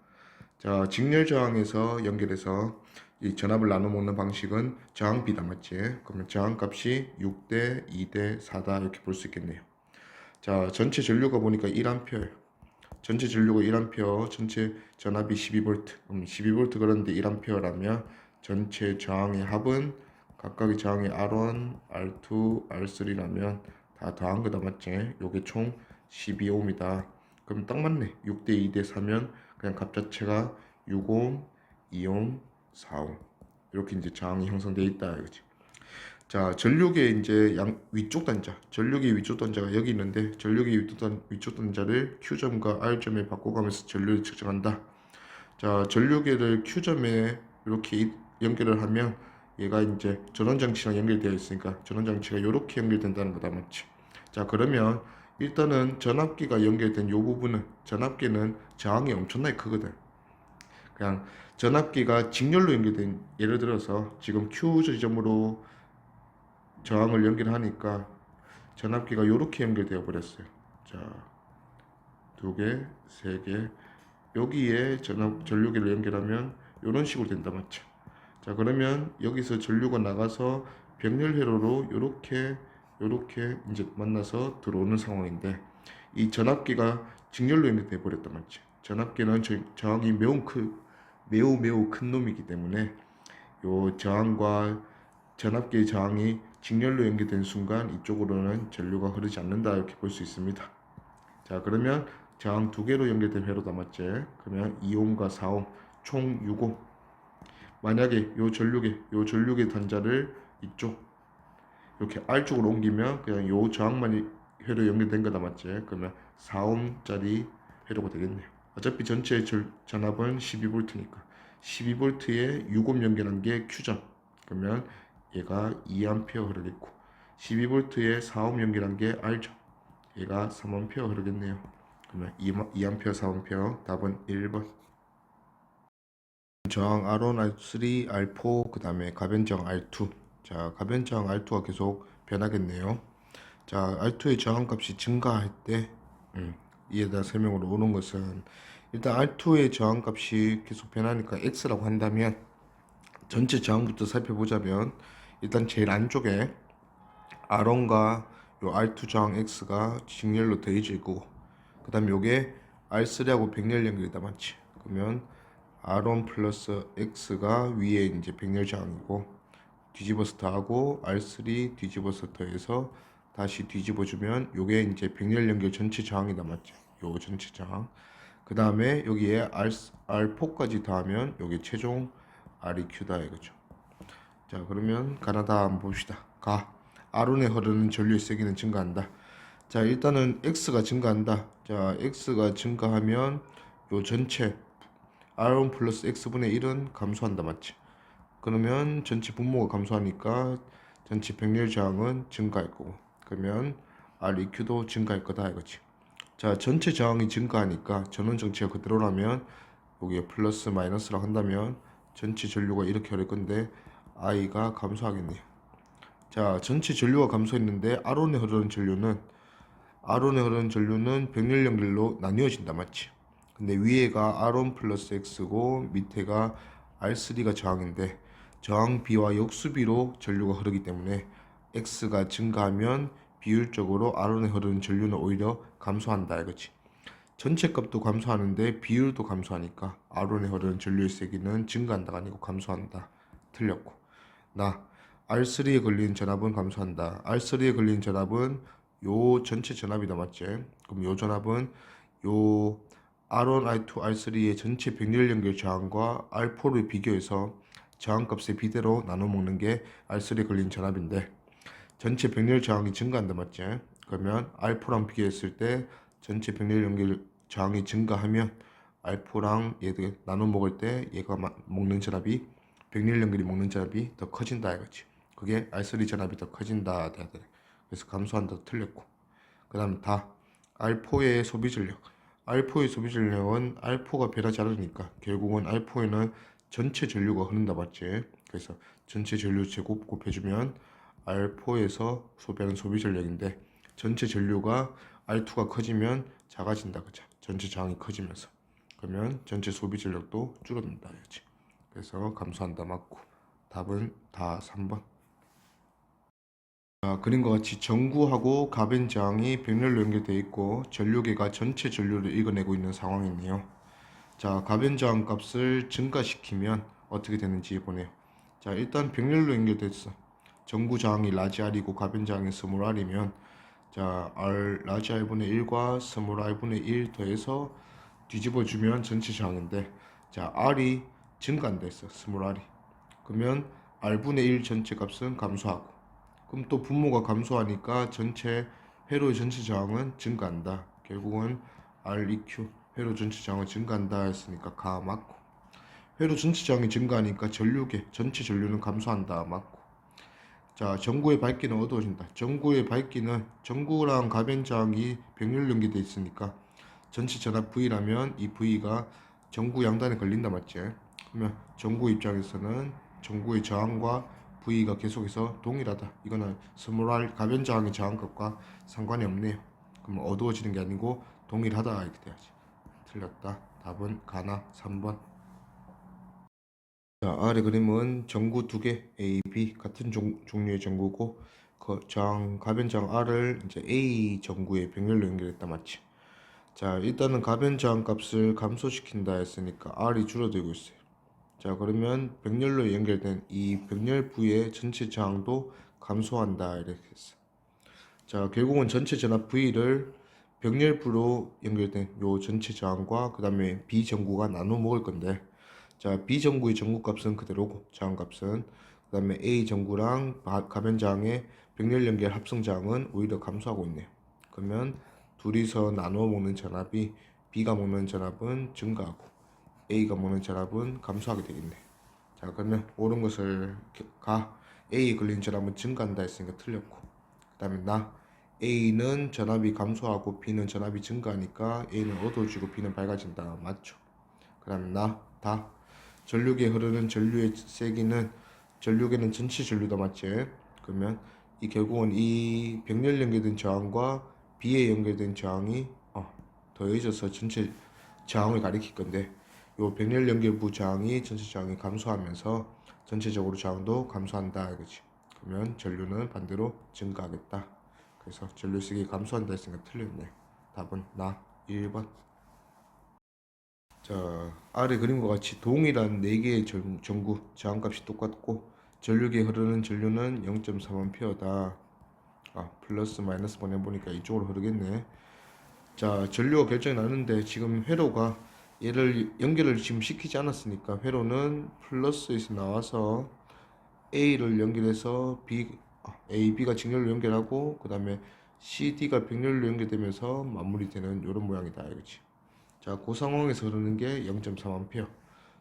자, 직렬 저항에서 연결해서 이 전압을 나눠 먹는 방식은 저항비다 맞지? 그러면 저항값이 6대 2대 4다 이렇게 볼 수 있겠네요. 자, 전체 전류가 보니까 1A예요. 전체 전류가 1A, 전체 전압이 12V. 그럼 12V 그런데 1A라면 전체 저항의 합은 각각의 저항의 R1, R2, R3라면 다 더한 거다 맞지? 요게 총 12옴이다. 그럼 딱 맞네. 6대 2대 4면 그냥 값 자체가 6옴, 2옴, 4옴 이렇게 이제 저항이 형성되어 있다 이거지. 자, 전류계 이제 위쪽 단자, 전류계 위쪽 단자가 여기 있는데 전류계 위쪽 단자를 Q점과 R점에 바꿔가면서 전류를 측정한다. 자, 전류계를 Q점에 이렇게 연결을 하면 얘가 이제 전원장치랑 연결되어 있으니까 전원장치가 이렇게 연결된다는 거다 맞지? 자, 그러면 일단은 전압기가 연결된 요 부분은 전압기는 저항이 엄청나게 크거든. 그냥 전압기가 직렬로 연결된 예를 들어서 지금 Q 지점으로 저항을 연결하니까 전압기가 이렇게 연결되어 버렸어요. 자, 두 개, 세 개. 여기에 전류기를 연결하면 이런 식으로 된다 맞죠? 자, 그러면 여기서 전류가 나가서 병렬 회로로 요렇게 이제 만나서 들어오는 상황인데 이 전압기가 직렬로 연결돼 버렸단 말이죠. 전압기는 저항이 매우 매우 매우 큰 놈이기 때문에 요 저항과 전압계의 저항이 직렬로 연결된 순간 이쪽으로는 전류가 흐르지 않는다 이렇게 볼 수 있습니다. 자, 그러면 저항 두 개로 연결된 회로다 맞지? 그러면 2옴과 4옴 총 6옴. 만약에 요 전류계 단자를 이쪽 이렇게 R쪽으로 옮기면 그냥 요 저항만 회로 연결된 거다 맞지? 그러면 4옴짜리 회로가 되겠네요. 어차피 전체 전압은 12V니까 12V에 6옴 연결한 게 Q점. 그러면 얘가 2A 흐르겠고 12V에 4옴 연결한 게 R점. 얘가 3A 흐르겠네요. 그러면 2A, 4A 답은 1번. 저항 R1, R3, R4 그 다음에 가변저항 R2. 자, 가변저항 R2가 계속 변하겠네요. 자, R2의 저항값이 증가할 때 이에다 설명으로 오는 것은 일단 R2의 저항값이 계속 변하니까 X라고 한다면 전체 저항부터 살펴보자면 일단 제일 안쪽에 R1과 요 R2 저항 X가 직렬로 더해질 거고 그 다음에 요게 R3하고 백렬 연결이다 맞지? 그러면 R1 플러스 X가 위에 이제 백렬 저항이고 뒤집어서 더하고 R3 뒤집어서 더해서 다시 뒤집어주면 요게 이제 백렬 연결 전체 저항이다 맞죠? 요 전체 저항. 그 다음에 여기에 R4까지 더하면 요게 최종 REQ다 이거죠. 자, 그러면 가나다 한번 봅시다. R1에 흐르는 전류의 세기는 증가한다. 자, 일단은 X가 증가한다. 자, X가 증가하면 요 전체 R1 플러스 X분의 1은 감소한다 맞지? 그러면 전체 분모가 감소하니까 전체 백렬 저항은 증가할 거고 그러면 REQ도 증가할 거다 이거지. 자, 전체 저항이 증가하니까 전원 정체가 그대로라면 여기에 플러스 마이너스라고 한다면 전체 전류가 이렇게 흐를 건데 I가 감소하겠네요. 자, 전체 전류가 감소했는데 R1에 흐르는 전류는 백렬 연결로 나뉘어진다 맞지? 근데 위에가 R1 플러스 X고 밑에가 R3가 저항인데 저항 B와 역수비로 전류가 흐르기 때문에 X가 증가하면 비율적으로 R1에 흐르는 전류는 오히려 감소한다 이거지. 전체 값도 감소하는데 비율도 감소하니까 R1에 흐르는 전류의 세기는 증가한다가 아니고 감소한다. 틀렸고 R3에 걸린 전압은 감소한다. R3에 걸린 전압은 요 전체 전압이다 맞지? 그럼 요 전압은 요 R1, R2, R3의 전체 백렬 연결 저항과 R4를 비교해서 저항값의 비대로 나눠 먹는 게 R3에 걸린 전압인데 전체 백렬 저항이 증가한다 맞지? 그러면 R4랑 비교했을 때 전체 백렬 연결 저항이 증가하면 R4랑 얘들 나눠 먹을 때 얘가 먹는 전압이 백렬 연결이 먹는 전압이 더 커진다 이거지. 그게 R3 전압이 더 커진다 대하더래. 그래서 감소한다 틀렸고 그 다음 R4의 소비 전력. R4의 소비 전력은 R4가 변하지 않으니까 결국은 R4에는 전체 전류가 흐른다 맞지? 그래서 전체 전류 제곱 곱해주면 R4에서 소비하는 소비 전력인데 전체 전류가 R2가 커지면 작아진다 그죠? 전체 저항이 커지면서 그러면 전체 소비 전력도 줄어든다 이거지. 그래서 감소한다 맞고 답은 다 3번. 그림과 같이 전구하고 가변 저항이 백렬로 연결되어 있고 전류계가 전체 전류를 읽어내고 있는 상황이네요. 자, 가변 저항 값을 증가시키면 어떻게 되는지 보네요. 자, 일단 백렬로 연결됐어. 전구 저항이 라지 R이고 가변 저항이 스몰 R이면 자, R 라지 R분의 1과 스몰 R분의 1 더해서 뒤집어주면 전체 저항인데 자, R이 증가한다 했어. 스몰 R이. 그러면 R분의 1 전체 값은 감소하고 그럼 또 분모가 감소하니까 전체 회로의 전체 저항은 증가한다. 결국은 REQ 회로 전체 저항은 증가한다 했으니까 가 맞고 회로 전체 저항이 증가하니까 전류계 전체 전류는 감소한다 맞고 자, 전구의 밝기는 어두워진다. 전구의 밝기는 전구랑 가변 저항이 백렬 연결돼 있으니까 전체 전압 V라면 이 V가 전구 양단에 걸린다 맞지? 그러면 전구 입장에서는 전구의 저항과 V가 계속해서 동일하다. 이거는 스몰 R 가변 저항의 저항값과 상관이 없네요. 그럼 어두워지는 게 아니고 동일하다 이렇게 돼야지. 틀렸다. 답은 가나 3번. 자, 아래 그림은 전구 두 개 A, B 같은 종류의 전구고 그 저항 가변 저항 R을 이제 A 전구에 병렬로 연결했다 맞지? 자, 일단은 가변 저항 값을 감소시킨다 했으니까 R이 줄어들고 있어요. 자, 그러면 병렬로 연결된 이 병렬 부의 전체 저항도 감소한다 이렇게 했어. 자, 결국은 전체 전압 V를 병렬부로 연결된 요 전체 저항과 그 다음에 B전구가 나눠 먹을 건데, 자, B전구의 전구값은 그대로고 저항값은, 그 다음에 A전구랑 가변 저항의 병렬 연결 합성 저항은 오히려 감소하고 있네요. 그러면 둘이서 나눠 먹는 전압이 B가 먹는 전압은 증가하고 A가 먹는 전압은 감소하게 되겠네. 자, 그러면 옳은 것을 A에 걸린 전압은 증가한다 했으니까 틀렸고, 그 다음에 A는 전압이 감소하고 B는 전압이 증가하니까 A는 어두워지고 B는 밝아진다. 맞죠? 그 다음에 전류계 흐르는 전류의 세기는, 전류계는 전체 전류다. 맞지? 그러면 이 결국은 이 병렬 연결된 저항과 B에 연결된 저항이 더해져서 전체 저항을 가리킬 건데, 요 병렬 연결부 저항이 전체 저항이 감소하면서 전체적으로 저항도 감소한다 이거지. 그러면 전류는 반대로 증가하겠다. 그래서 전류 세기 감소한다 했으니까 틀렸네. 답은 1번. 자, 아래 그림과 같이 동일한 4개의 전구 저항값이 똑같고 전류계에 흐르는 전류는 0.3A다. 플러스 마이너스 보내보니까 이쪽으로 흐르겠네. 자, 전류가 결정이 나는데 지금 회로가 얘를 연결을 지금 시키지 않았으니까 회로는 플러스에서 나와서 A를 연결해서 AB가 직렬로 연결하고 그 다음에 CD가 병렬로 연결되면서 마무리되는 이런 모양이다 이거지. 자, 그 상황에서 흐르는 게 0.3A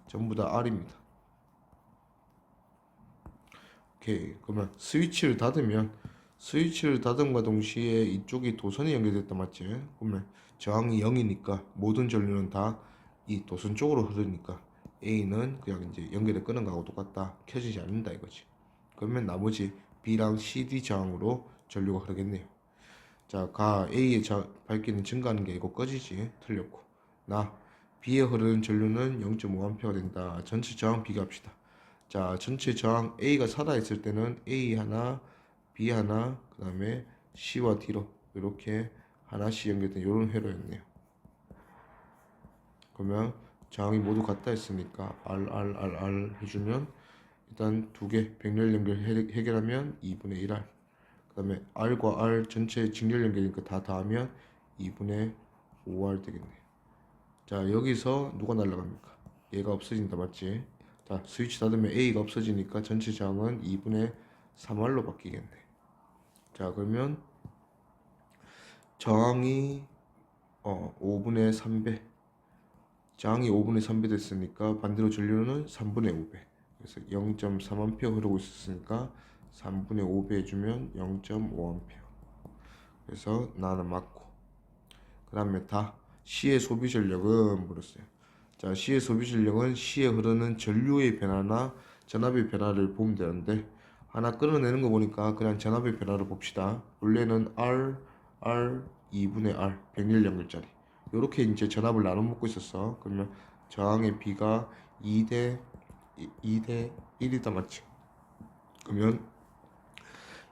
전부 다 R입니다. 오케이. 그러면 스위치를 닫음과 동시에 이쪽이 도선이 연결됐다. 맞지? 그러면 저항이 0이니까 모든 전류는 다 이 도선 쪽으로 흐르니까 A는 그냥 이제 연결을 끄는 거하고 똑같다. 켜지지 않는다 이거지. 그러면 나머지 B랑 CD 저항으로 전류가 흐르겠네요. 자, A의 밝기는 증가하는 게 아니고 꺼지지. 틀렸고. B에 흐르는 전류는 0.5A가 된다. 전체 저항 비교합시다. 자, 전체 저항 A가 살아있을 때는 A 하나, B 하나, 그 다음에 C와 D로 이렇게 하나씩 연결된 이런 회로였네요. 그러면 저항이 모두 같다 했으니까 R 해주면 일단 두 개 병렬 연결 해결하면 2분의 1R. 그 다음에 R과 R 전체 직렬 연결이니까 다 더하면 2분의 5R 되겠네. 자, 여기서 누가 날라갑니까? 얘가 없어진다. 맞지? 자, 스위치 닫으면 A가 없어지니까 전체 저항은 2분의 3R로 바뀌겠네. 자, 그러면 저항이 5분의 3배, 저항이 5분의 3배 됐으니까 반대로 전류는 3분의 5배. 그래서 0.3A 흐르고 있었으니까 3분의 5배 해주면 0.5A. 그래서 나는 맞고. 그 다음에 C의 소비 전력은 물었어요. 자, C의 소비 전력은 C에 흐르는 전류의 변화나 전압의 변화를 보면 되는데, 하나 끌어내는 거 보니까 그냥 전압의 변화를 봅시다. 원래는 R, 2분의 R, 병렬 연결짜리. 요렇게 이제 전압을 나눠 먹고 있었어. 그러면 저항의 B가 2대 1이다. 맞지? 그러면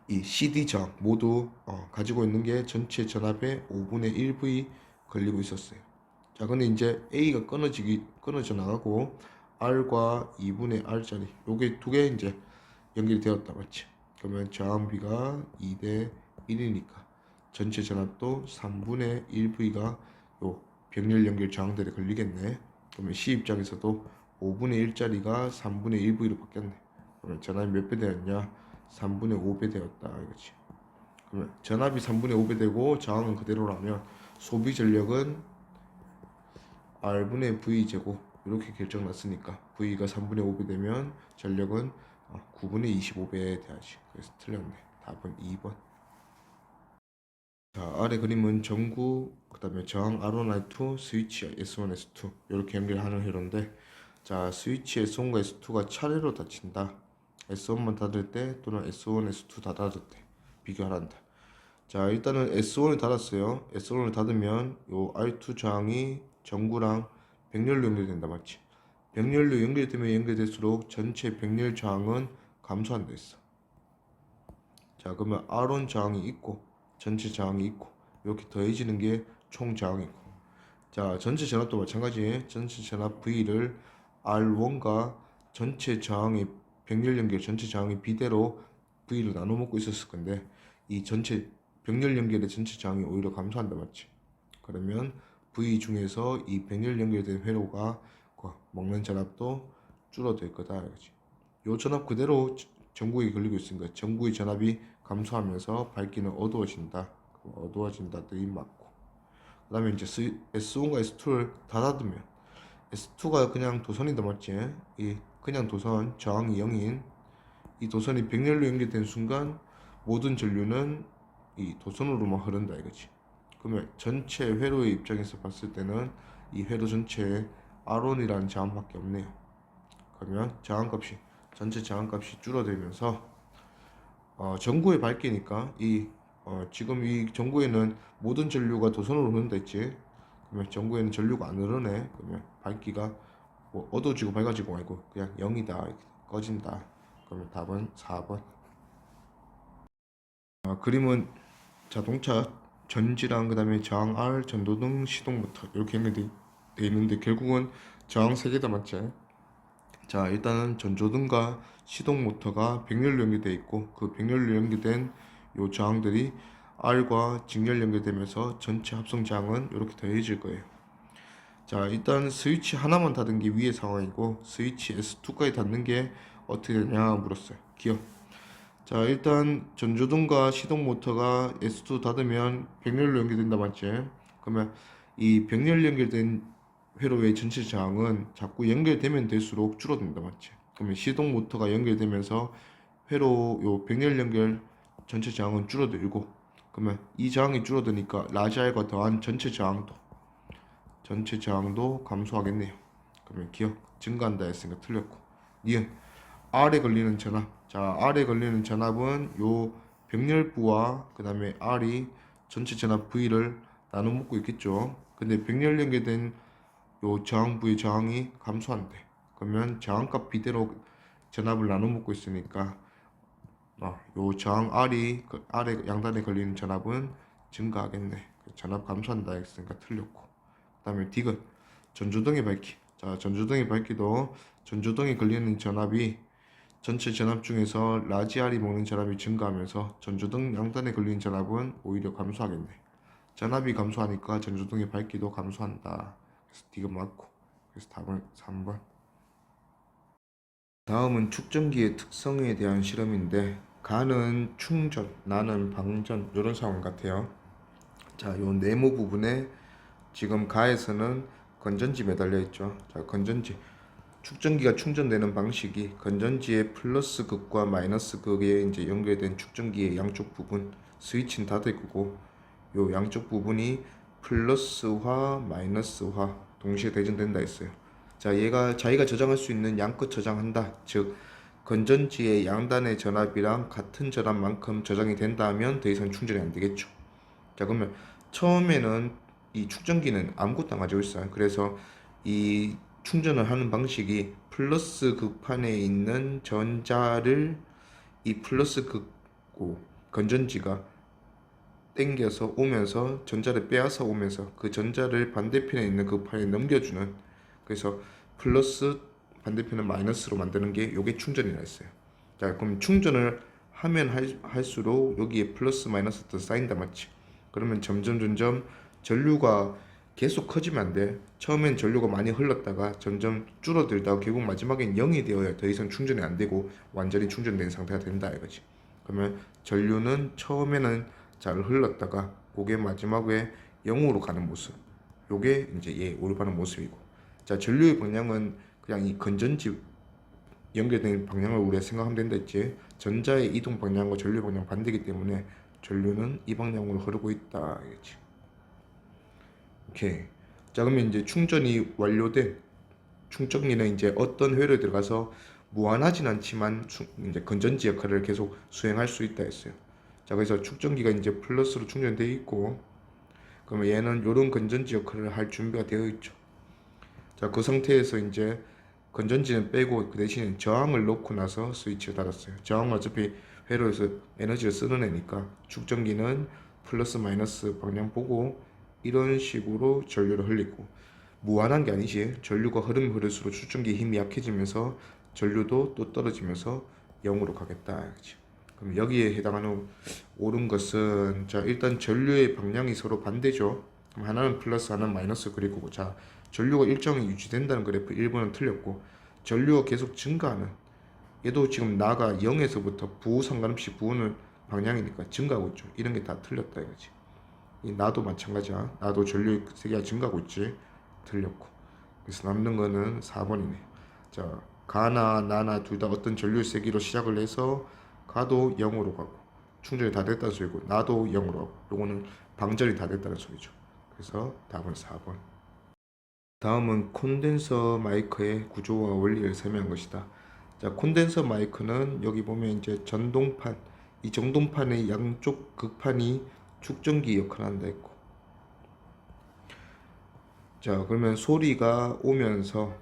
이 CD 저항 모두 가지고 있는 게 전체 전압의 5분의 1V 걸리고 있었어요. 자, 근데 이제 A가 끊어져 나가고 R과 2분의 R짜리 요게 두 개 이제 연결이 되었다. 맞지? 그러면 저항비가 2대 1이니까 전체 전압도 3분의 1V가 요 병렬 연결 저항들에 걸리겠네. 그러면 C 입장에서도 5분의 1짜리가 3분의 1V로 바뀌었네. 그러면 전압이 몇 배 되었냐? 3분의 5배 되었다 이거지. 그러면 전압이 3분의 5배 되고 저항은 그대로라면 소비 전력은 R분의 V제곱 이렇게 결정났으니까 V가 3분의 5배 되면 전력은 9분의 25배에 돼야지. 그래서 틀렸네. 답은 2번. 자, 아래 그림은 전구, 그 다음에 저항 R1, R2, 스위치 S1, S2 이렇게 연결하는 회로인데, 자, 스위치 S1과 S2가 차례로 닫힌다. S1만 닫을 때 또는 S1, S2 다 닫을 때 비교하란다. 자, 일단은 S1을 닫았어요. S1을 닫으면 요 R2 저항이 전구랑 병렬로 연결된다. 맞지? 병렬로 연결되면 연결될수록 전체 병렬 저항은 감소한다 했어. 자, 그러면 R1 저항이 있고 전체 저항이 있고 이렇게 더해지는 게 총 저항이고, 자, 전체 전압도 마찬가지. 전체 전압 V를 R1과 전체 저항이 병렬 연결 전체 저항이 B대로 V로 나눠 먹고 있었을 건데 이 전체 병렬 연결의 전체 저항이 오히려 감소한다 맞지? 그러면 V 중에서 이 병렬 연결된 회로가 먹는 전압도 줄어들 거다 이거지. 요 전압 그대로 전구에 걸리고 있으니까 전구의 전압이 감소하면서 밝기는 어두워진다. 어두워진다 뜻이 맞고. 그 다음에 이제 S1과 S2를 다 닫으면 S2가 그냥 도선이다 맞지? 이 그냥 도선 저항이 0인 이 도선이 병렬로 연결된 순간 모든 전류는 이 도선으로만 흐른다 이거지. 그러면 전체 회로의 입장에서 봤을 때는 이 회로 전체에 R1이라는 저항밖에 없네요. 그러면 저항값이 전체 저항값이 줄어들면서 전구의 밝기니까 지금 이 전구에는 모든 전류가 도선으로 흐른다 했지. 그러면 전구에는 전류가 안 흐르네. 그러면 밝기가 뭐 어두워지고 밝아지고 말고 그냥 0이다 꺼진다. 그러면 답은 4번. 그림은 자동차 전지랑 그 다음에 저항 R, 전도등, 시동모터 이렇게 연결돼 있는데 결국은 저항 3개다 맞지? 자 일단은 전조등과 시동모터가 병렬로 연결되어 있고 그 병렬로 연결된 요 저항들이 R과 직렬 연결되면서 전체 합성 저항은 이렇게 더해질 거예요. 자 일단 스위치 하나만 닫은 게 위의 상황이고 스위치 S2까지 닫는 게 어떻게 되냐 물었어요. 기억. 자 일단 전조등과 시동모터가 S2 닫으면 병렬로 연결된다 맞지? 그러면 이 병렬 연결된 회로의 전체 저항은 자꾸 연결되면 될수록 줄어든다 맞지? 그러면 시동 모터가 연결되면서 회로 요 병렬 연결 전체 저항은 줄어들고 그러면 이 저항이 줄어드니까 라지 R과 더한 전체 저항도 감소하겠네요. 그러면 기억 증가한다 했으니까 틀렸고 니은 R에 걸리는 전압. 자 R에 걸리는 전압은 요 병렬부와 그 다음에 R이 전체 전압 V를 나눠 먹고 있겠죠. 근데 병렬 연결된 요 저항부의 저항이 감소한대. 그러면 저항값 비대로 전압을 나눠 먹고 있으니까 요 저항 R이 아래 양단에 걸리는 전압은 증가하겠네. 전압 감소한다 했으니까 틀렸고. 그 다음에 디귿 전조등의 밝기. 자 전조등의 밝기도 전조등에 걸리는 전압이 전체 전압 중에서 라지 R이 먹는 전압이 증가하면서 전조등 양단에 걸리는 전압은 오히려 감소하겠네. 전압이 감소하니까 전조등의 밝기도 감소한다. 그래서 D가 맞고 그래서 답은 3번. 다음은 축전기의 특성에 대한 실험인데 가는 충전, 나는 방전 이런 상황 같아요. 자, 요 네모 부분에 지금 가에서는 건전지 매달려 있죠. 자, 건전지 축전기가 충전되는 방식이 건전지의 플러스 극과 마이너스 극에 이제 연결된 축전기의 양쪽 부분 스위치는 닫을 거고 요 양쪽 부분이 플러스화 마이너스화 동시에 대전된다 했어요. 자 얘가 자기가 저장할 수 있는 양껏 저장한다. 즉 건전지의 양단의 전압이랑 같은 전압만큼 저장이 된다 하면 더 이상 충전이 안 되겠죠. 자 그러면 처음에는 이 축전기는 아무것도 안 가지고 있어요. 그래서 이 충전을 하는 방식이 플러스 극판에 있는 전자를 이 플러스 극고 건전지가 땡겨서 오면서 전자를 빼앗아 오면서 그 전자를 반대편에 있는 그 판에 넘겨주는 그래서 플러스 반대편은 마이너스로 만드는 게 요게 충전이라 했어요. 자 그럼 충전을 하면 할수록 여기에 플러스 마이너스도 쌓인다 맞지? 그러면 점점 전류가 계속 커지면 안 돼. 처음엔 전류가 많이 흘렀다가 점점 줄어들다가 결국 마지막엔 0이 되어야 더 이상 충전이 안 되고 완전히 충전된 상태가 된다 이거지. 그러면 전류는 처음에는 잘 흘렀다가 그게 마지막에 0으로 가는 모습. 요게 이제 얘 올바른 모습이고. 자, 전류의 방향은 그냥 이 건전지 연결된 방향을 우리가 생각하면 된다 했지. 전자의 이동 방향과 전류 방향 반대이기 때문에 전류는 이 방향으로 흐르고 있다. 알겠지? 오케이. 자, 그러면 이제 충전이 완료된 충전기는 이제 어떤 회로에 들어가서 무한하진 않지만 이제 건전지 역할을 계속 수행할 수 있다 했어요. 자, 그래서 축전기가 이제 플러스로 충전되어 있고, 그러면 얘는 이런 건전지 역할을 할 준비가 되어 있죠. 자, 그 상태에서 이제 건전지는 빼고 그 대신에 저항을 넣고 나서 스위치를 닫았어요. 저항은 어차피 회로에서 에너지를 쓰는 애니까 축전기는 플러스 마이너스 방향 보고 이런 식으로 전류를 흘리고 무한한 게 아니지. 전류가 흐르면 흐를수록 축전기의 힘이 약해지면서 전류도 또 떨어지면서 0으로 가겠다. 그치? 그럼 여기에 해당하는 옳은 것은 자 일단 전류의 방향이 서로 반대죠. 그럼 하나는 플러스 하나는 마이너스 그리고 자 전류가 일정히 유지된다는 그래프 1번은 틀렸고 전류가 계속 증가하는 얘도 지금 나가 0에서부터 부호 상관없이 부호는 방향이니까 증가하고 있죠. 이런 게 다 틀렸다 이거지. 이 나도 마찬가지야. 나도 전류의 세기가 증가하고 있지. 틀렸고. 그래서 남는 거는 4번이네. 자, 가나 나나 둘 다 어떤 전류 세기로 시작을 해서 가도 0으로 가고 충전이 다 됐다는 소리고 나도 0으로 가고 요거는 방전이 다 됐다는 소리죠. 그래서 답은 4번. 다음은 콘덴서 마이크의 구조와 원리를 설명한 것이다. 자, 콘덴서 마이크는 여기 보면 이제 전동판, 이 전동판의 양쪽 극판이 축전기 역할을 한다 했고, 자, 그러면 소리가 오면서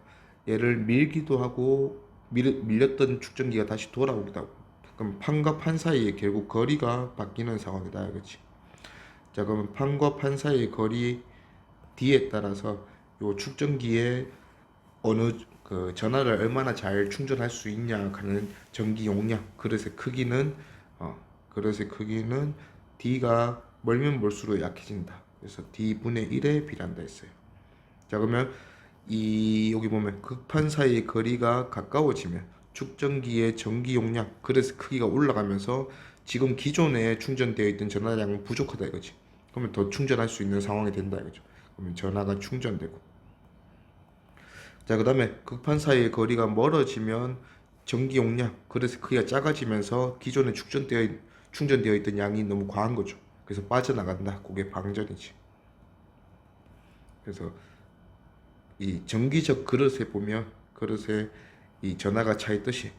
얘를 밀기도 하고 밀렸던 축전기가 다시 돌아오기도 하고, 그럼 판과 판 사이에 결국 거리가 바뀌는 상황이다 이거지. 자, 그러면 판과 판 사이의 거리 D에 따라서 요 축전기에 어느 그 전화를 얼마나 잘 충전할 수 있냐 하는 전기 용량 그릇의 크기는 그릇의 크기는 D가 멀면 멀수록 약해진다. 그래서 D분의 1에 비례한다 했어요. 자, 그러면 이 여기 보면 극판 사이의 거리가 가까워지면 축전기의 전기 용량 그릇의 크기가 올라가면서 지금 기존에 충전되어 있던 전화량은 부족하다 이거지. 그러면 더 충전할 수 있는 상황이 된다 이거죠. 그러면 전화가 충전되고, 자, 그 다음에 극판 사이의 거리가 멀어지면 전기 용량, 그래서 크기가 작아지면서 기존에 충전되어 있던 양이 너무 과한 거죠. 그래서 빠져나간다. 그게 방전이지. 그래서 이 전기적 그릇에 보면 그릇에 이 전하가 차 있듯이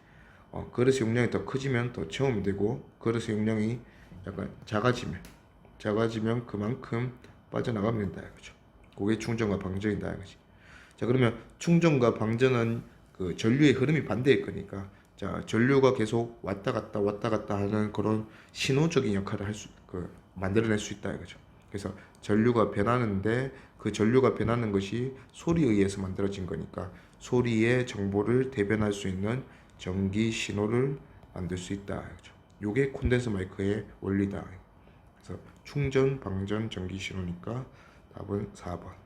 그릇의 용량이 더 커지면 더 채우면 되고 그릇의 용량이 약간 작아지면 그만큼 빠져나가면 된다. 그죠? 그게 충전과 방전이다. 그지? 자, 그러면 충전과 방전은 그 전류의 흐름이 반대일 거니까 자 전류가 계속 왔다 갔다 하는 그런 신호적인 역할을 만들어낼 수 있다 이거죠. 그래서 전류가 변하는데 그 전류가 변하는 것이 소리에 의해서 만들어진 거니까 소리의 정보를 대변할 수 있는 전기 신호를 만들 수 있다 이거죠. 요게 콘덴서 마이크의 원리다. 그래서 충전, 방전, 전기 신호니까 답은 4번.